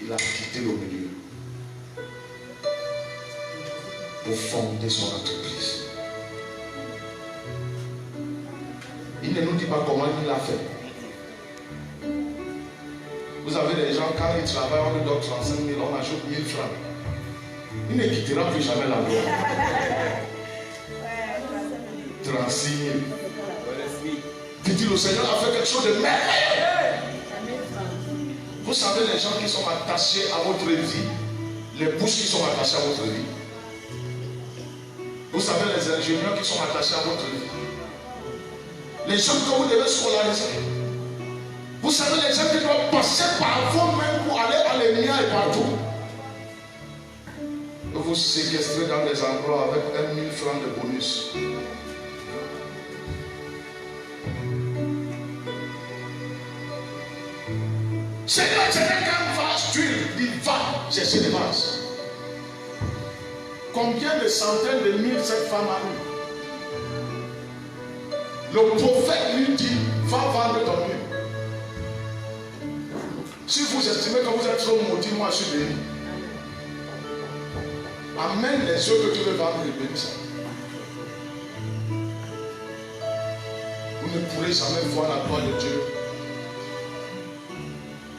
il a quitté le milieu pour fonder son entreprise. Il ne nous dit pas comment il l'a fait. Vous avez des gens, quand ils travaillent, on leur donne 35 000, on ajoute 1000 francs. Il ne quittera plus jamais la loi. 36 000. Dit le Seigneur a fait quelque chose de merveilleux. Vous savez les gens qui sont attachés à votre vie, les bouches qui sont attachées à votre vie. Vous savez les ingénieurs qui sont attachés à votre vie. Les gens que vous devez scolariser. Vous savez les gens qui doivent passer par vous-même pour aller à l'ENIA et partout. Vous séquestrez dans des endroits avec 1 000 francs de bonus. Seigneur, quand vache d'huile, il va chercher des vases. Combien de centaines de mille cette femme a eu? Le prophète lui dit, va vendre ton huile. Si vous estimez que vous êtes trop maudit, moi je suis béni. Amène les œufs que tu veux vendre et bénis ça. Vous ne pourrez jamais voir la gloire de Dieu.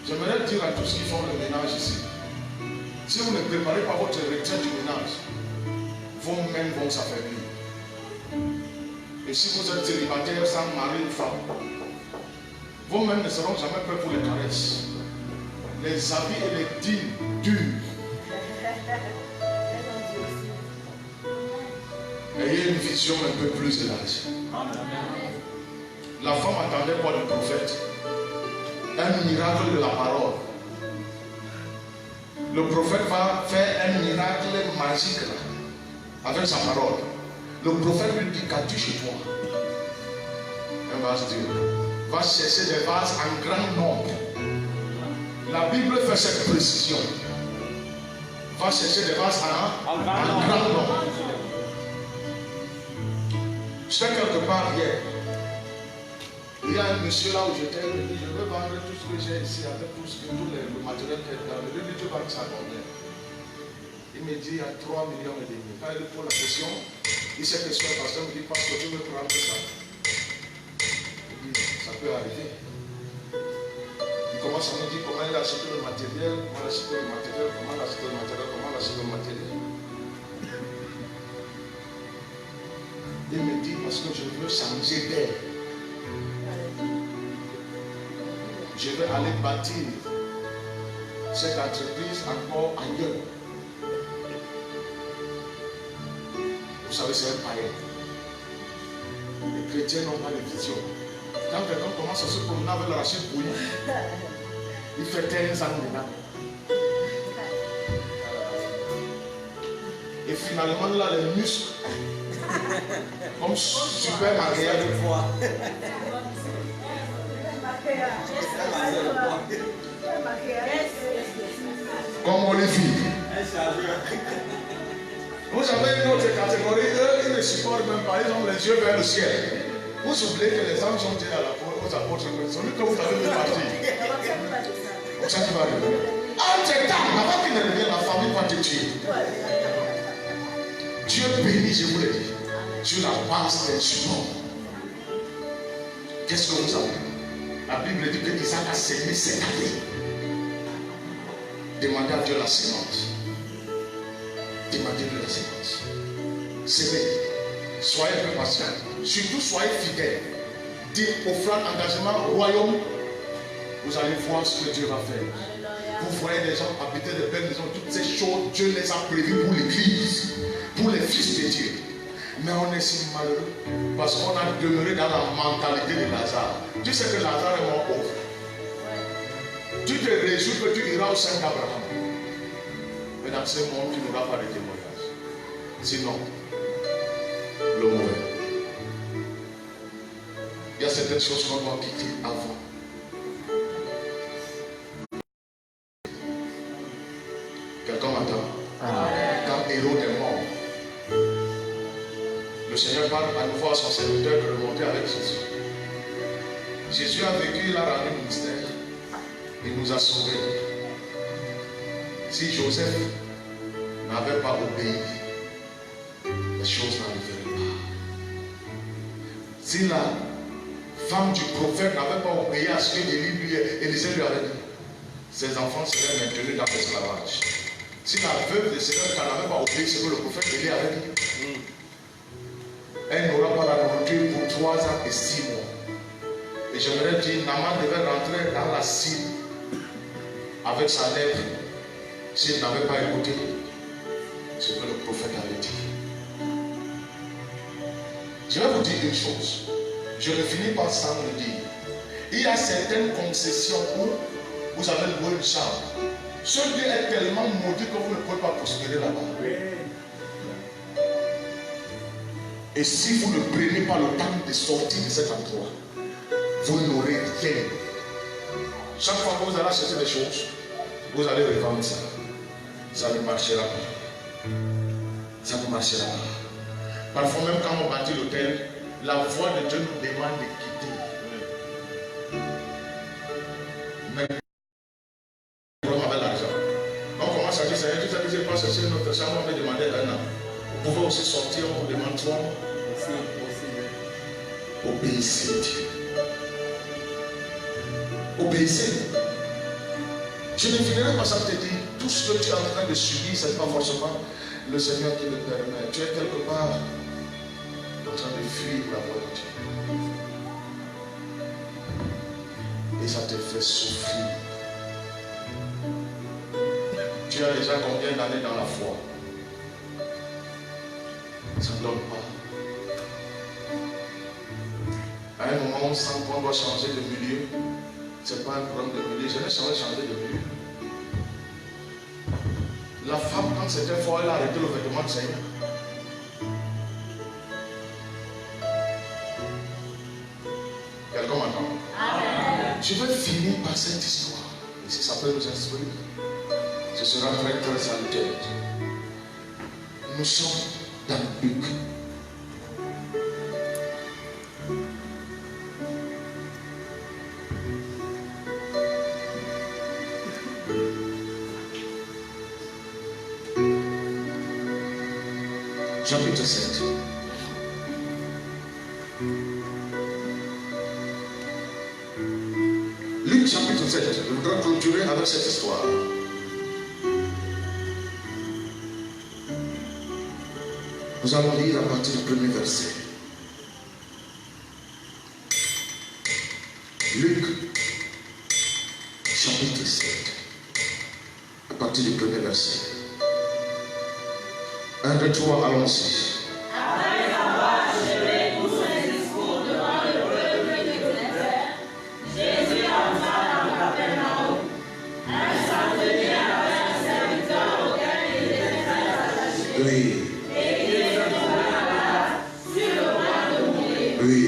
J'aimerais dire à tous qui font le ménage ici, si vous ne préparez pas votre retraite du ménage, vos mains vont s'affaiblir. Et si vous êtes célibataire sans mari ou femme, vos mains ne seront jamais prêtes pour les caresses. Les habits et les dîmes durs. Ayez une vision un peu plus de l'âge. La femme attendait quoi du prophète? Un miracle de la parole. Le prophète va faire un miracle magique là, avec sa parole. Le prophète lui dit, qu'as-tu chez toi? Un vase Dieu. Va chercher des vases en grand nombre. La Bible fait cette précision. Va chercher des vases en grand nombre. J'étais quelque part hier. Il y a un monsieur là où j'étais, il me dit, je veux vendre tout ce que j'ai ici avec tout le matériel qui est dans le lieu. Tu vends ça combien? Il me dit, il y a 3,5 millions. Quand il pose la question, il sait que son pasteur me dit, parce que tu veux prendre ça. Il dit, ça peut arriver. Il commence à me dire comment il a acheté le matériel, comment il a acheté le matériel, comment il a acheté le matériel, comment il a acheté le matériel. Il me dit, parce que je veux changer d'air. Je vais aller bâtir cette entreprise encore ailleurs. Vous savez, c'est un païen. Les chrétiens n'ont pas de vision. Quand quelqu'un commence à se promener avec la rachette bouillie, il fait 15 ans maintenant. Et finalement, là, les muscles, comme super mariage de foi. Comme Olivier. Vous avez une autre catégorie, eux, ils ne supportent même pas, ils ont les yeux vers le ciel. Vous oubliez que les hommes sont tirés à la peau aux apôtres, celui que vous avez vu partir. Comme ça, tu vas arriver. Entre-temps, avant qu'il ne revienne, la famille va te tuer. Dieu bénit, je vous le dis, sur la base des support. Qu'est-ce que vous avez? La Bible dit que Isaac a semé cette année. Demandez à Dieu la sémence. Demandez-lui la sémence. Semez. Soyez un peu patient. Surtout soyez fidèles. Dites offrande, engagement, royaume. Vous allez voir ce que Dieu va faire. Vous voyez des gens habiter de belles maisons. Toutes ces choses, Dieu les a prévues pour l'église, pour les fils de Dieu. Mais on est si malheureux parce qu'on a demeuré dans la mentalité de Lazare. Tu sais que Lazare est mort pauvre. Tu te réjouis que tu iras au sein d'Abraham. Mais dans ce monde, tu n'auras pas de témoignage. Sinon, le mauvais. Il y a certaines choses qu'on doit quitter avant. Quelqu'un m'entend? Quand Hérode est mort, le Seigneur parle à nouveau à son serviteur de remonter avec Jésus. Jésus a vécu, il a rendu ministère. Il nous a sauvés. Si Joseph n'avait pas obéi, les choses n'arriveraient pas. Si la femme du prophète n'avait pas obéi à ce que Élisée lui avait dit, ses enfants seraient maintenus dans l'esclavage. Si la veuve de Seigneur n'avait pas obéi à ce que le prophète Élie avait dit, elle n'aura pas la nourriture 3 ans et 6 mois. Et j'aimerais dire, Naaman devait rentrer dans la cible avec sa lèvre s'il n'avait pas écouté ce que le prophète avait dit. Je vais vous dire une chose. Je vais finir par ça le dire. Il y a certaines concessions où vous avez loué une chambre. Ce Dieu est tellement maudit que vous ne pouvez pas prospérer là-bas. Et si vous ne prenez pas le temps de sortir de cet endroit, vous n'aurez rien. Chaque fois que vous allez chercher des choses, vous allez revendre ça. Ça ne marchera pas. Ça ne marchera pas. Parfois même quand on bâtit l'hôtel, la voix de Dieu nous demande de quitter. Mais avec l'argent. On commence à dire, Seigneur, tu sais que je vais pas chercher notre chambre, on me demandait un an. Vous pouvez aussi sortir, on vous demande 3 mois. Obéissez Dieu. Obéissez. Je ne finirai pas ça te dire, tout ce que tu es en train de subir, ce n'est pas forcément le Seigneur qui le permet. Tu es quelque part en train de fuir la voie de Dieu. Et ça te fait souffrir. Tu as déjà combien d'années dans la foi? Ça ne donne pas. À un moment, on sent qu'on doit changer de milieu. Ce n'est pas un problème de milieu. Je n'ai jamais changé de milieu. La femme, quand c'était fort, elle a arrêté le vêtement de Seigneur. Quelqu'un m'entend? Je vais finir par cette histoire. Et si ça peut nous instruire, ce sera très très salutaire. Nous sommes dans Luc. Chapitre 7. Luc chapitre 7. Je voudrais clôturer avec cette histoire. Nous allons lire à partir du premier verset. Luc chapitre 7. À partir du premier verset. 1, 2, 3, allons-y. Après avoir achevé tous ses discours devant le peuple qui était, Jésus entra dans Capernaum. Un centenier avait un serviteur auquel il était très attaché. Oui. Et il était tombé malade, sur le point de mourir. Oui.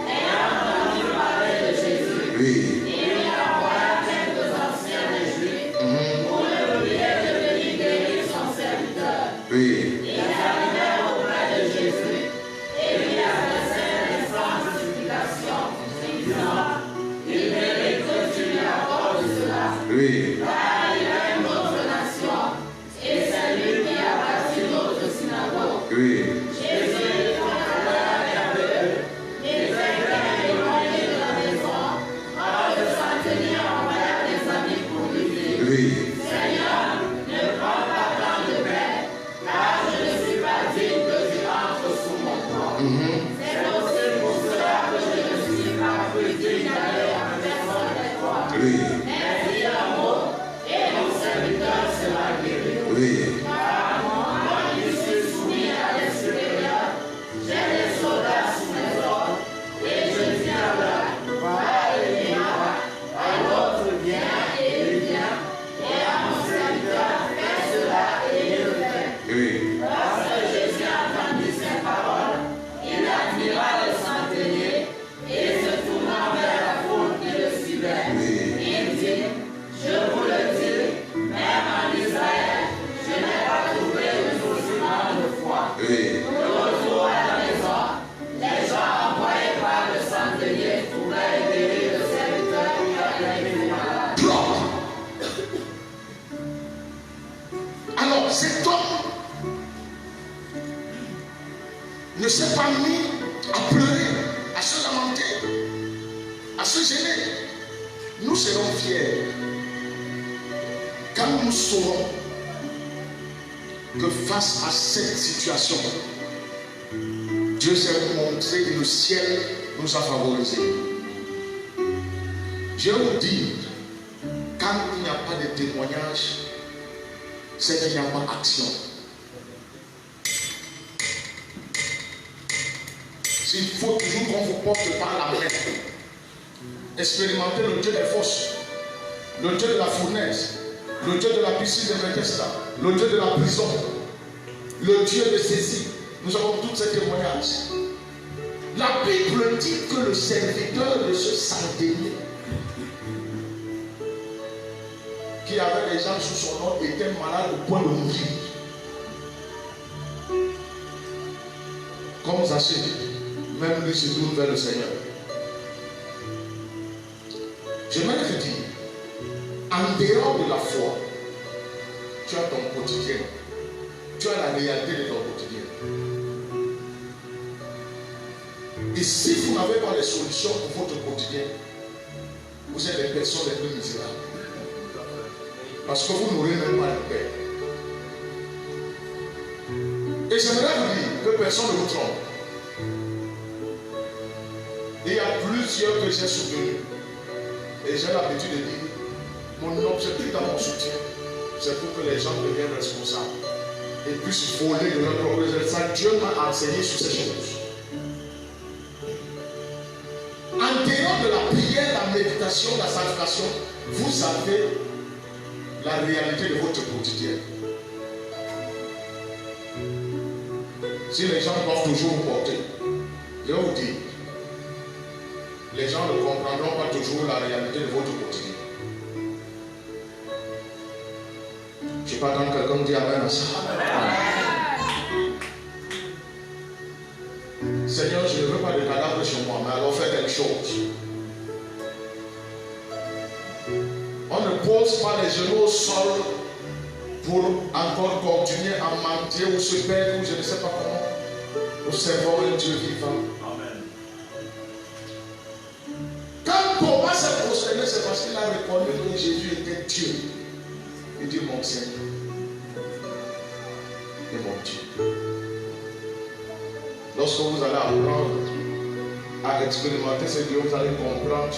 Ayant entendu parler de Jésus, Oui. il lui envoya quelques anciens des Juifs pour le prier de venir guérir son serviteur. Oui. Ils arrivèrent auprès de Jésus et lui adressèrent les franches supplications, disant, il mérite que tu lui accordes cela, Oui. car il a une autre nation, et c'est lui qui a bâti notre synagogue. Oui. Jésus étant allé avec eux, les quelqu'un éloigné de la maison, or le centenier envoya des amis pour lui dire, Oui. Seigneur, ne prends pas tant de peine, car je ne suis pas digne que tu entres sous mon toit. C'est aussi pour cela que je ne suis pas plus digne d'aller en personne avec toi. Oui. Mais dis un mot, et mon serviteur sera guéri. Oui. Car moi qui suis soumis à l'extérieur, j'ai des soldats sous mes ordres, et je dis à l'un, va et viens, à l'autre viens et il vient, et à mon serviteur fais cela et il le fait. Oui. Lorsque Jésus entendit ces paroles, il admira le centenier et se tournant vers la foule qui le suivait, il dit, je vous le dis, même en Israël, je n'ai pas trouvé une aussi grande foi. Oui. De retour à la maison, les gens envoyés par le centenier trouvaient guérir le serviteur qui avait été malade. Propre. Alors cet homme ne s'est pas mis à pleurer, à se lamenter, à se gêner. Nous serons fiers quand nous saurons que face à cette situation, Dieu s'est montré le ciel nous a favorisés. Je vais vous dire, quand il n'y a pas de témoignage, c'est qu'il n'y a pas d'action. Il faut toujours qu'on vous porte par la main. Expérimentez le Dieu des fosses, le Dieu de la fournaise, le Dieu de la piscine de Bethesda, le Dieu de la prison, le Dieu de ceci. Nous avons tous ces témoignages. La Bible dit que le serviteur de ce sardinier qui avait les gens sous son nom était malade au point de mourir. Comme Zaché dit, même lui se tourne vers le Seigneur. J'aimerais te dire, en dehors de la foi, tu as ton quotidien. Tu as la réalité de ton quotidien. Et si vous n'avez pas les solutions pour votre quotidien, vous êtes les personnes les plus misérables. Parce que vous n'aurez même pas de paix. Et j'aimerais vous dire que personne ne vous trompe. Il y a plusieurs que j'ai soutenus. Et j'ai l'habitude de dire, mon objectif dans mon soutien, c'est pour que les gens deviennent responsables et puissent voler de leur propre ça. Dieu m'a enseigné sur ces choses. En dehors de la prière, la méditation, la sanctification, vous avez la réalité de votre quotidien. Si les gens doivent toujours vous porter, je vais vous dire, les gens ne comprendront pas toujours la réalité de votre quotidien. Je ne sais pas quand quelqu'un dit Amen à ça. Seigneur, je ne veux pas de cadavre chez moi, mais alors fais quelque chose. On ne pose pas les genoux au sol pour encore continuer à mentir ou se perdre ou je ne sais pas comment. Nous servons un Dieu vivant. Quand Thomas s'est prosterné, c'est parce qu'il a reconnu que Jésus était Dieu. Il dit mon Seigneur et mon Dieu. Lorsque vous allez apprendre à expérimenter ce Dieu, vous allez comprendre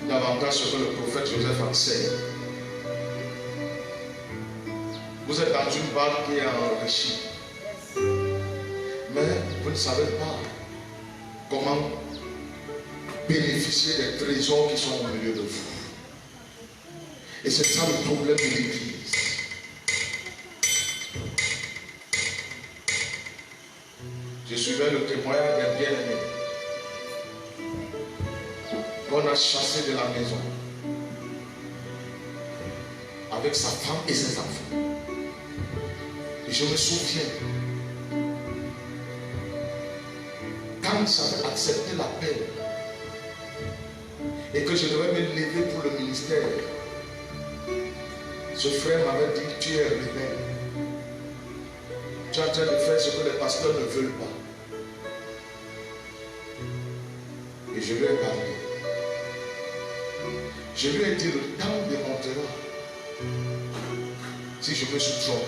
davantage ce que le prophète Joseph enseigne. Vous êtes dans une barque qui est enrichie, mais vous ne savez pas comment bénéficier des trésors qui sont au milieu de vous. Et c'est ça le problème de l'Église. Je suivais le témoignage d'un bien-aimé qu'on a chassé de la maison avec sa femme et ses enfants. Et je me souviens, quand j'avais accepté l'appel et que je devais me lever pour le ministère, ce frère m'avait dit, tu es rebelle. Tu es en train de faire ce que les pasteurs ne veulent pas. Et je lui ai parlé. Je lui ai dit, le temps démontrera si je me suis trompé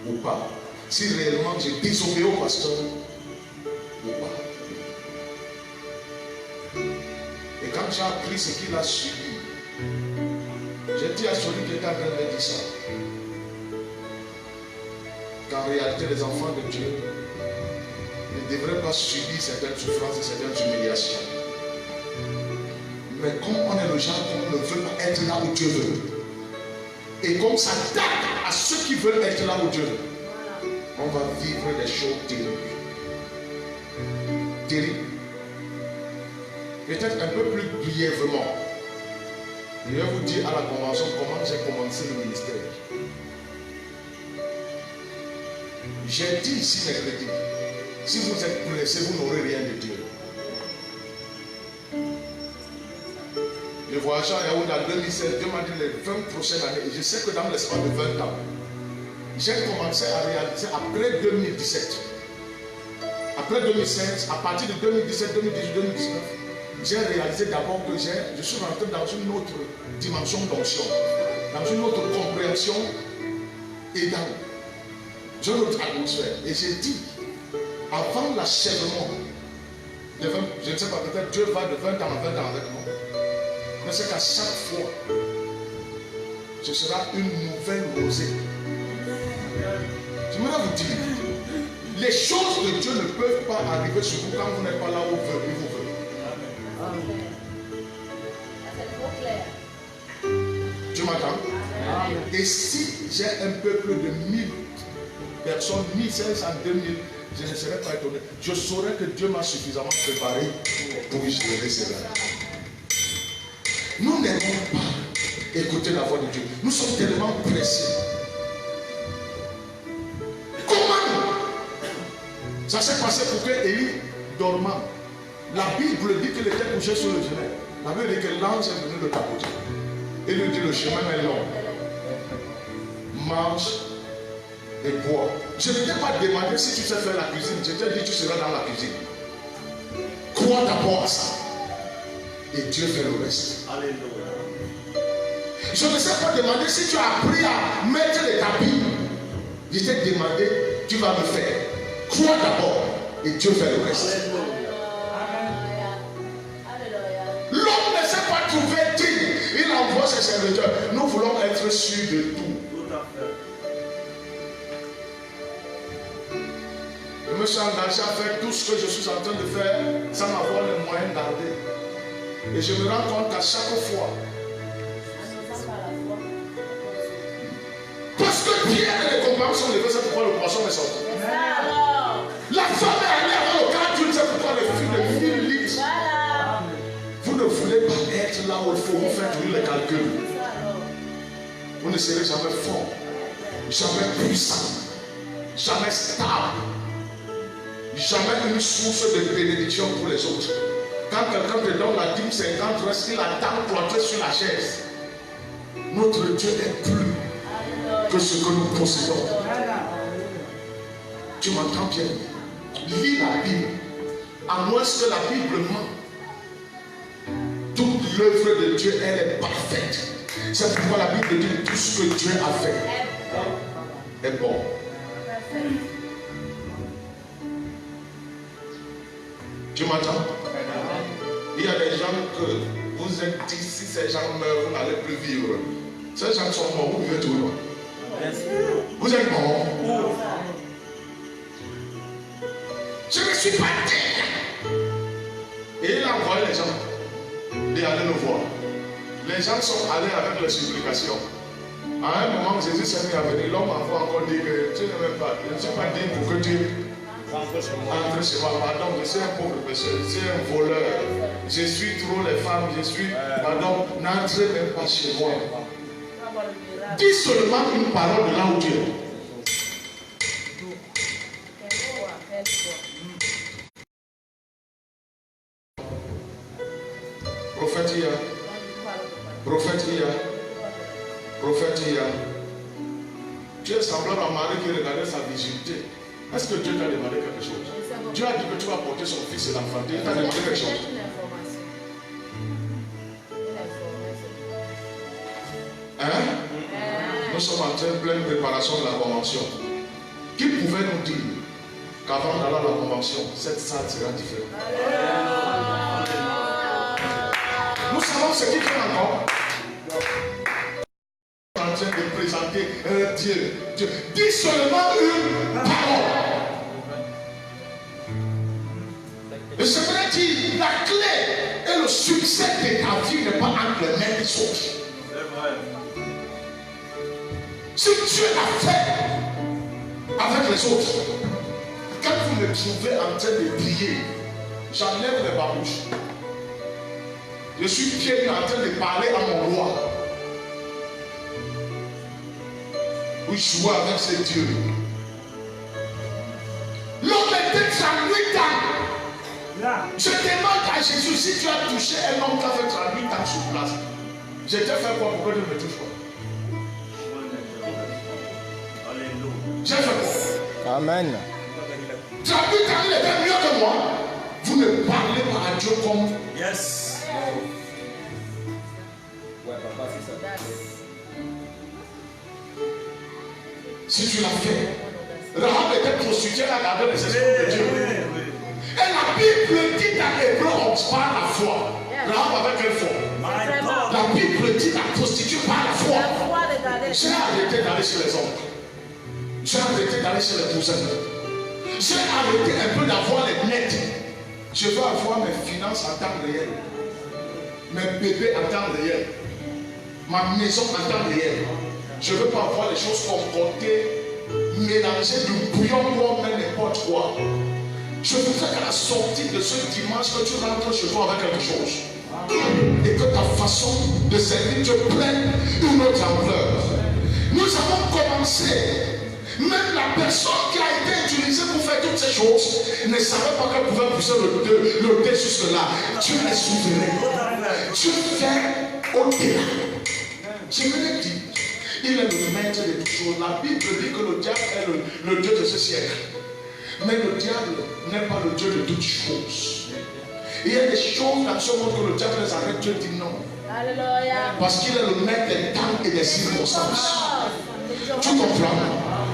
ou pas. Si réellement j'ai désobéi au pasteur ou pas. Et quand j'ai appris ce qu'il a subi, j'ai dit à celui qui était en train de dire ça, qu'en réalité les enfants de Dieu ne devraient pas subir certaines souffrances et certaines humiliations. Mais comme on est le genre qu'on ne veut pas être là où Dieu veut, et comme ça s'attaque à ceux qui veulent être là où Dieu veut, on va vivre des choses terribles. Terribles. Peut-être un peu plus brièvement, je vais vous dire à la convention comment j'ai commencé le ministère. J'ai dit ici mercredi, si vous êtes blessé, vous n'aurez rien de Dieu. Le voyageur à Yaoundé en 2016, Dieu m'a dit les 20 prochaines années. Et je sais que dans l'espace de 20 ans, j'ai commencé à réaliser après 2017. Après 2016, à partir de 2017, 2018, 2019, j'ai réalisé d'abord que je suis rentré dans une autre dimension d'onction, dans une autre compréhension et dans une autre atmosphère. Et j'ai dit, avant l'achèvement je ne sais pas, peut-être Dieu va de 20 ans en 20 ans avec moi. Mais c'est qu'à chaque fois, ce sera une nouvelle rosée. Je voudrais vous dire, les choses de Dieu ne peuvent pas arriver sur vous quand vous n'êtes pas là où il vous veut. Tu m'entends? Et si j'ai un peuple de 1000 personnes, 1500, 2000, je ne serais pas étonné. Je saurais que Dieu m'a suffisamment préparé pour gérer cela. Nous n'aimons pas écouter la voix de Dieu. Nous sommes tellement pressés. Comment ça s'est passé pour que Élie dormant? La Bible dit qu'il était couché sur le genou. La Bible dit que l'ange est venu le tapoter. Et lui dit le chemin est long. Mange et bois. Je ne t'ai pas demandé si tu sais faire la cuisine. Je t'ai dit tu seras dans la cuisine. Crois d'abord à ça. Et Dieu fait le reste. Alléluia. Je ne sais pas demander si tu as appris à mettre les tapis. Je t'ai demandé, tu vas le faire. Crois d'abord et Dieu fait le reste. L'homme ne s'est pas trouvé digne. Il envoie ses serviteurs. Nous voulons être sûrs de tout. Tout à fait. Je me suis engagé à faire tout ce que je suis en train de faire sans avoir les moyens d'arder. Et je me rends compte qu'à chaque fois, parce que Pierre et les compagnons sont levés, c'est pourquoi le poisson est sorti. La femme est allée avant le cadre, c'est pourquoi le fil de 1000 litres. Vous ne voulez pas être là où il faut vous faire tous les calculs. Vous ne serez jamais fort, jamais puissant, jamais stable, jamais une source de bénédiction pour les autres. Quand quelqu'un te donne la dîme 50, reste il attend cloîtré sur la chaise. Notre Dieu est plus que ce que nous possédons. Tu m'entends bien? Lis la Bible. À moins que la Bible ment. Toute l'œuvre de Dieu, elle est parfaite. C'est pourquoi la Bible dit tout ce que Dieu a fait est bon. Tu m'entends? Il y a des gens que vous êtes dit, si ces gens meurent, vous n'allez plus vivre. Ces gens sont morts, vous vivez toujours. Vous êtes morts. Je ne suis pas digne. Et il a envoyé les gens d'aller le voir. Les gens sont allés avec les supplications. À un moment, Jésus s'est mis à venir. L'homme envoie encore dire que tu ne veux pas. Je ne suis pas digne pour que tu entres chez moi. Pardon, je suis un pauvre monsieur, je suis un voleur. Je suis trop les femmes, je suis. Pardon, n'entrez même pas chez moi. Dis seulement une parole de là où tu es. Prophète Ia. Prophète Ia. Prophète Ia. Tu es semblable à Marie qui regardait sa virginité. Est-ce que Dieu t'a demandé quelque chose? Dieu a dit que tu vas porter son fils et l'enfanter. Il t'a demandé quelque chose? Hein? Nous sommes en train de pleine préparation de la convention. Qui pouvait nous dire qu'avant d'aller à la convention, cette salle sera différente? Nous savons ce qui fait encore. En train de présenter un Dieu. Dis seulement une parole. Et je voudrais dire, la clé et le succès de ta vie n'est pas entre les mains des autres. C'est vrai. Si Dieu a fait avec les autres, quand vous me trouvez en train de prier, j'enlève les babouches. Je suis pieds en train de parler à mon roi. Vous jouez avec ces dieux. L'homme était 38 ans. Je demande à Jésus si tu as touché un homme qui a fait 38 ans sur place. Je t'ai fait quoi pour que tu ne me touches pas? J'ai fait quoi? Amen. 38 ans, il était mieux que moi. Vous ne parlez pas à Dieu comme. Yes. Ouais, papa, c'est ça. Si tu l'as fait, Rahab était prostituée à garder les esprits de Dieu. la Bible dit dans Hébreux 11 par la foi. Grave avec quelle foi? La Bible dit la prostituée par la foi. J'ai arrêté d'aller chez les hommes. J'ai arrêté d'aller chez les cousins. J'ai arrêté un peu d'avoir les miettes. Je veux avoir mes finances en temps réel. Mes bébés en temps réel. Ma maison en temps réel. Je ne veux pas avoir les choses concoctées, mélangées du bouillon pour même n'importe quoi. Je voudrais qu'à la sortie de ce dimanche, que tu rentres chez toi avec quelque chose. Et que ta façon de servir te prenne une autre ampleur. Nous avons commencé. Même la personne qui a été utilisée pour faire toutes ces choses ne savait pas qu'elle pouvait pousser le dé jusque-là. Dieu est souverain. Dieu fait au-delà. Je me l'ai dit. Il est le maître de toutes choses. La Bible dit que le diable est le Dieu de ce siècle. Mais le diable n'est pas le Dieu de toutes choses. Il y a des choses dans ce monde que le diable les arrête. Dieu dit non. Alléluia. Parce qu'il est le maître des temps et des circonstances. Tu comprends?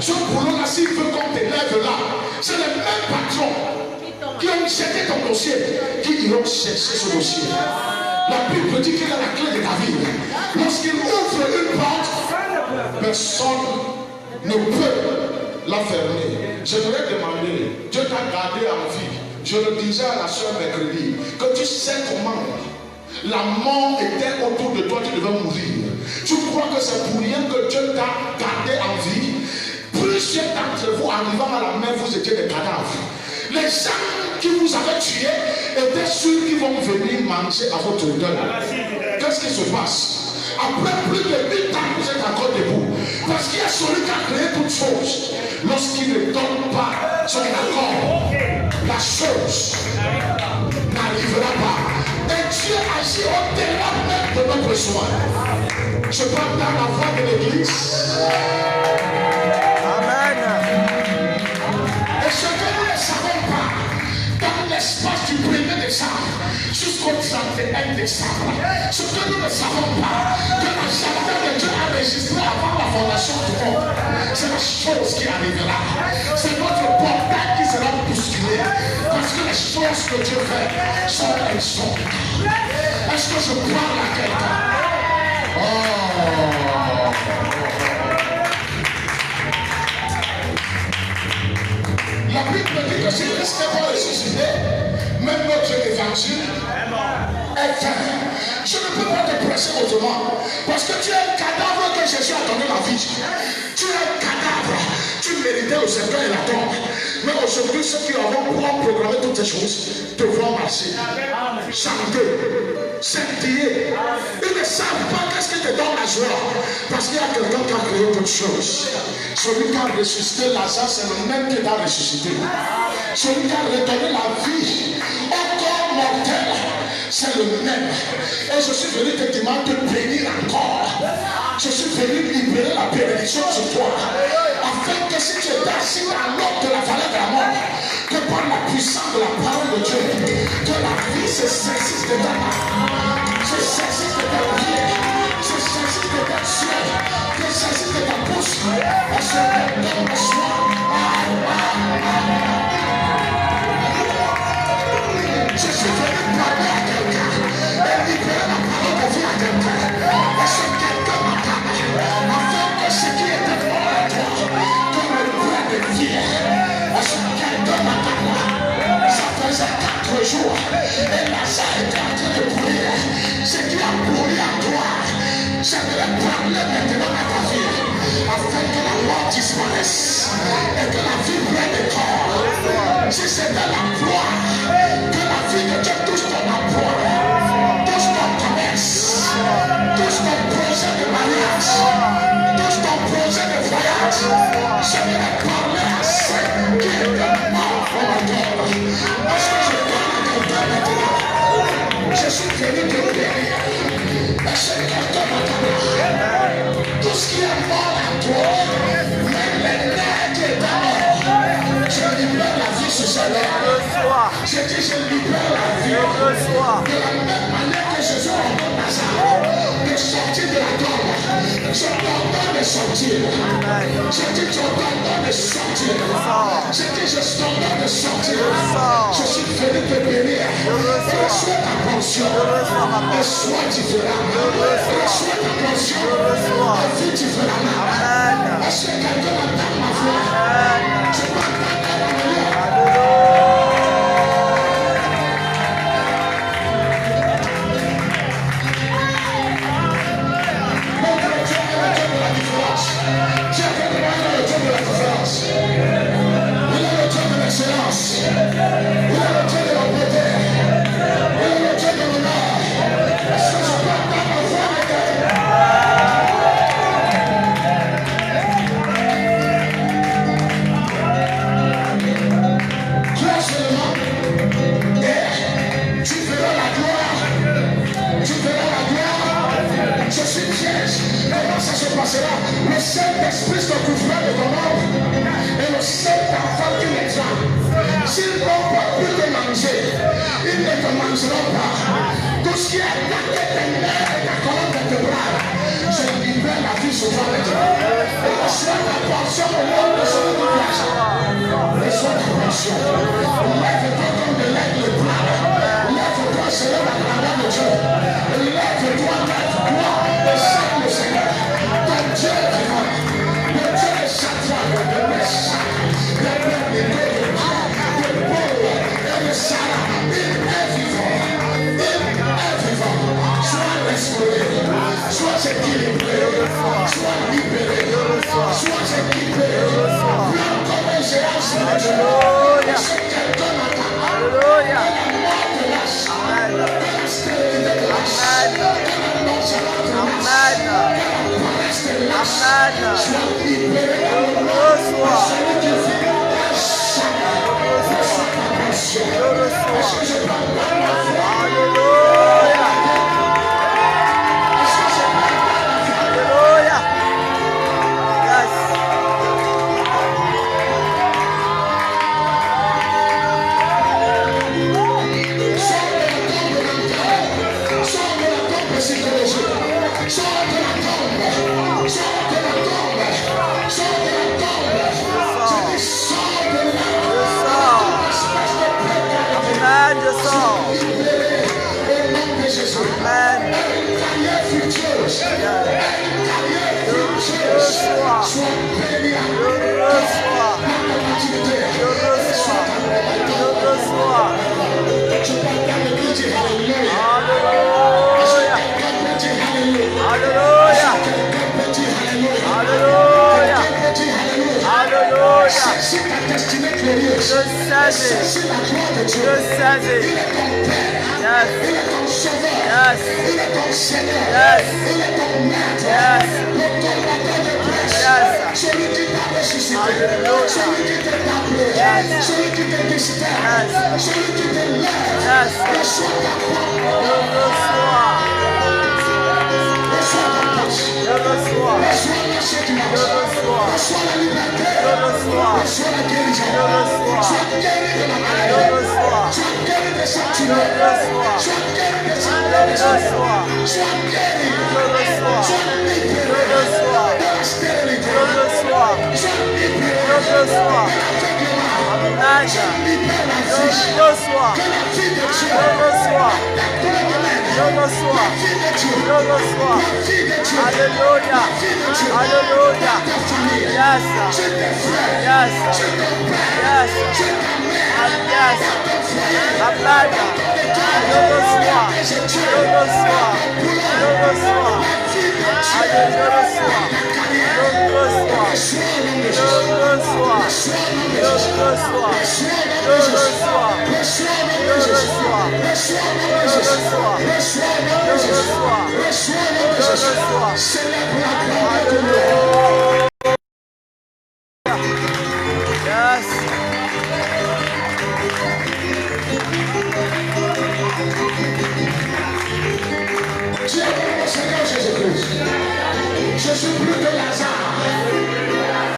Ce boulot-là, s'il veut qu'on t'élève là, c'est les mêmes patrons qui ont jeté ton dossier, qui iront chercher ce dossier. La Bible dit qu'il a la clé de David. Lorsqu'il ouvre une porte, personne ne peut la fermer. J'aimerais demander, Dieu t'a gardé en vie. Je le disais à la soeur mercredi, que tu sais comment la mort était autour de toi, tu devais mourir. Tu crois que c'est pour rien que Dieu t'a gardé en vie? Plusieurs d'entre vous, arrivant à la mer, vous étiez des cadavres. Les gens qui vous avaient tués étaient sûrs qu'ils vont venir manger à votre deuil. Qu'est-ce qui se passe? Après plus de 8 ans, vous êtes encore debout. Parce qu'il y a celui qui a créé toutes choses. Lorsqu'il ne donne pas son accord, la chose n'arrivera pas. Et Dieu agit au-delà même de notre soin. Je parle dans la voix de l'église. Amen. Et ce que nous ne savons pas, dans l'espace du 1er décembre jusqu'au 31 décembre, ce que nous ne savons pas, que la jardin de Dieu a enregistré avant la fondation du monde, c'est la chose qui arrivera. C'est notre portail qui sera bousculé. Parce que les choses que Dieu fait sont insondables. Est-ce que je parle à quelqu'un? La Bible dit que si Christ n'est pas ressuscité, même notre évangile est vain. Je ne peux pas te prêcher autrement. Parce que tu es un cadavre que Jésus a donné la vie. Tu es un cadavre. Tu méritais le cercueil et la tombe. Mais aujourd'hui, ceux qui ont programmé toutes ces choses devront marcher, chanter, scintiller. Ils ne savent pas qu'est-ce qui te donne la joie. Parce qu'il y a quelqu'un qui a créé toutes choses. Celui qui a ressuscité Lazare, c'est le même qui t'a ressuscité. Celui qui a redonné la vie au corps mortel, c'est le même. Et je suis venu te demander de bénir encore. Je suis venu libérer la bénédiction sur toi. Afin que si tu es assis dans l'eau de la vallée de la mort, que par la puissance de la parole de Dieu, que la vie se saisisse de ta main, se saisisse de ta vie, se saisisse de ta ciel, se saisisse de ta bouche, et se donne le soir. Je suis venu parler à quelqu'un et libérer la parole de vie à quelqu'un. Et ce quelqu'un m'attend, afin que ce qui était mort à toi, que le bras de vie. Et ce quelqu'un m'attend, ça faisait 4 jours, et Lazare était en train de courir. Ce qui a couru à toi, j'aimerais parler maintenant à ta vie, afin que la mort disparaisse et que la vie prenne corps. Si c'était l'emploi, que la vie de Dieu touche ton emploi, touche ton commerce, touche ton projet de mariage, touche ton projet de voyage. J'aimerais parler à ceux qui étaient morts pour la terre. Est-ce que je parle à quelqu'un maintenant? Je suis venu te bénir. Est-ce que quelqu'un m'entend? Tout ce qui est mort à toi, même les nerfs qui étaient morts, je libère la vie sur ce nerf. Je dis, je libère la vie. De la même manière que je Jésus ordonne Lazare de sortir de la tombe. Je t'ordonne de sortir. Je dis, je t'ordonne de sortir. Je dis, je t'ordonne de sortir. Je suis venu te bénir. Reçois ta pension. Et sois différent. Reçois ta pension. Et vis différemment. Est-ce que quelqu'un entend ma voix? Je peux entendre la lumière. Le Saint-Esprit s'occupera de ton homme et le Saint-Enfant qui les a. S'ils n'ont pas pu te manger, ils ne te mangeront pas. Tout ce qui a attaqué tes nerfs et ta colonne vertébrale, je libère la vie sur toi maintenant. Reçois ta portion au nom de celui qui place. Reçois ta portion. Lève-toi comme de l'aigle le bras. Lève-toi selon la grandeur de Dieu. Lève-toi, lève-toi et salue le Seigneur. Dieu est vivant. Le Dieu est Satan, le Messac, le Père de Dieu, le Paul et le Sarah. Il est vivant. Il est vivant. Sois restauré. Sois équilibré. Sois libéré. Sois équipé. Plein comme un géant sur le Dieu. Ce quelqu'un m'attend. La mort de la chair. La stérilité de la chair. La nonchalance de la chair. Amen. Sois libéré dans le nom de celui qui vit. Reçois ta passion. Est-ce que je parle pas de la foi? Alléluia. Est-ce que je parle pas de la foi? Alléluia. Yes. Sors de la tombe mentale. Sors de la tombe psychologique. Sors de la tombe. Sors de la tombe. Sors de la tombe. Je dis sors de là. Espèce de précarité. Amen, je sors. Libéré au nom de Jésus. Amen. Une carrière fructueuse. Une carrière fructueuse. Sois béni à dans ton activité. Sois ta normalité. Tu peux entendre Dieu dire Alléluia. Alléluia. Alléluia. Alléluia. C'est ta destinée glorieuse. C'est la gloire de Dieu. Il est ton Père. Il est ton Sauveur. Il est ton Seigneur. Il est ton Maître. Le donateur de grâce. Celui qui t'a ressuscité. Celui qui t'a appelé. Celui qui t'a distingué. Celui qui te lève. Reçois ta parole. Reçois ta passe. Reçois la sécurité. Reçois la liberté. Reçois la guérison. Sois guéri de la maladie. Sois guéri des sentiments. Sois guéri des sentiments. Sois guéri. Sois libéré de la stérilité. Sois libéré de l'aveuglement. Sois libéré de la vie. De la vie de Dieu. La vie de Dieu. La vie de Dieu. Alléluia. Alléluia. Ta famille. Tu tes frères. Tu ton père. Tu ta mère. Ton foyer. Ton école. Je reçois. Célèbre la gloire de Dieu. Dieu est mon Seigneur Jésus-Christ. Je suis plus que Lazare.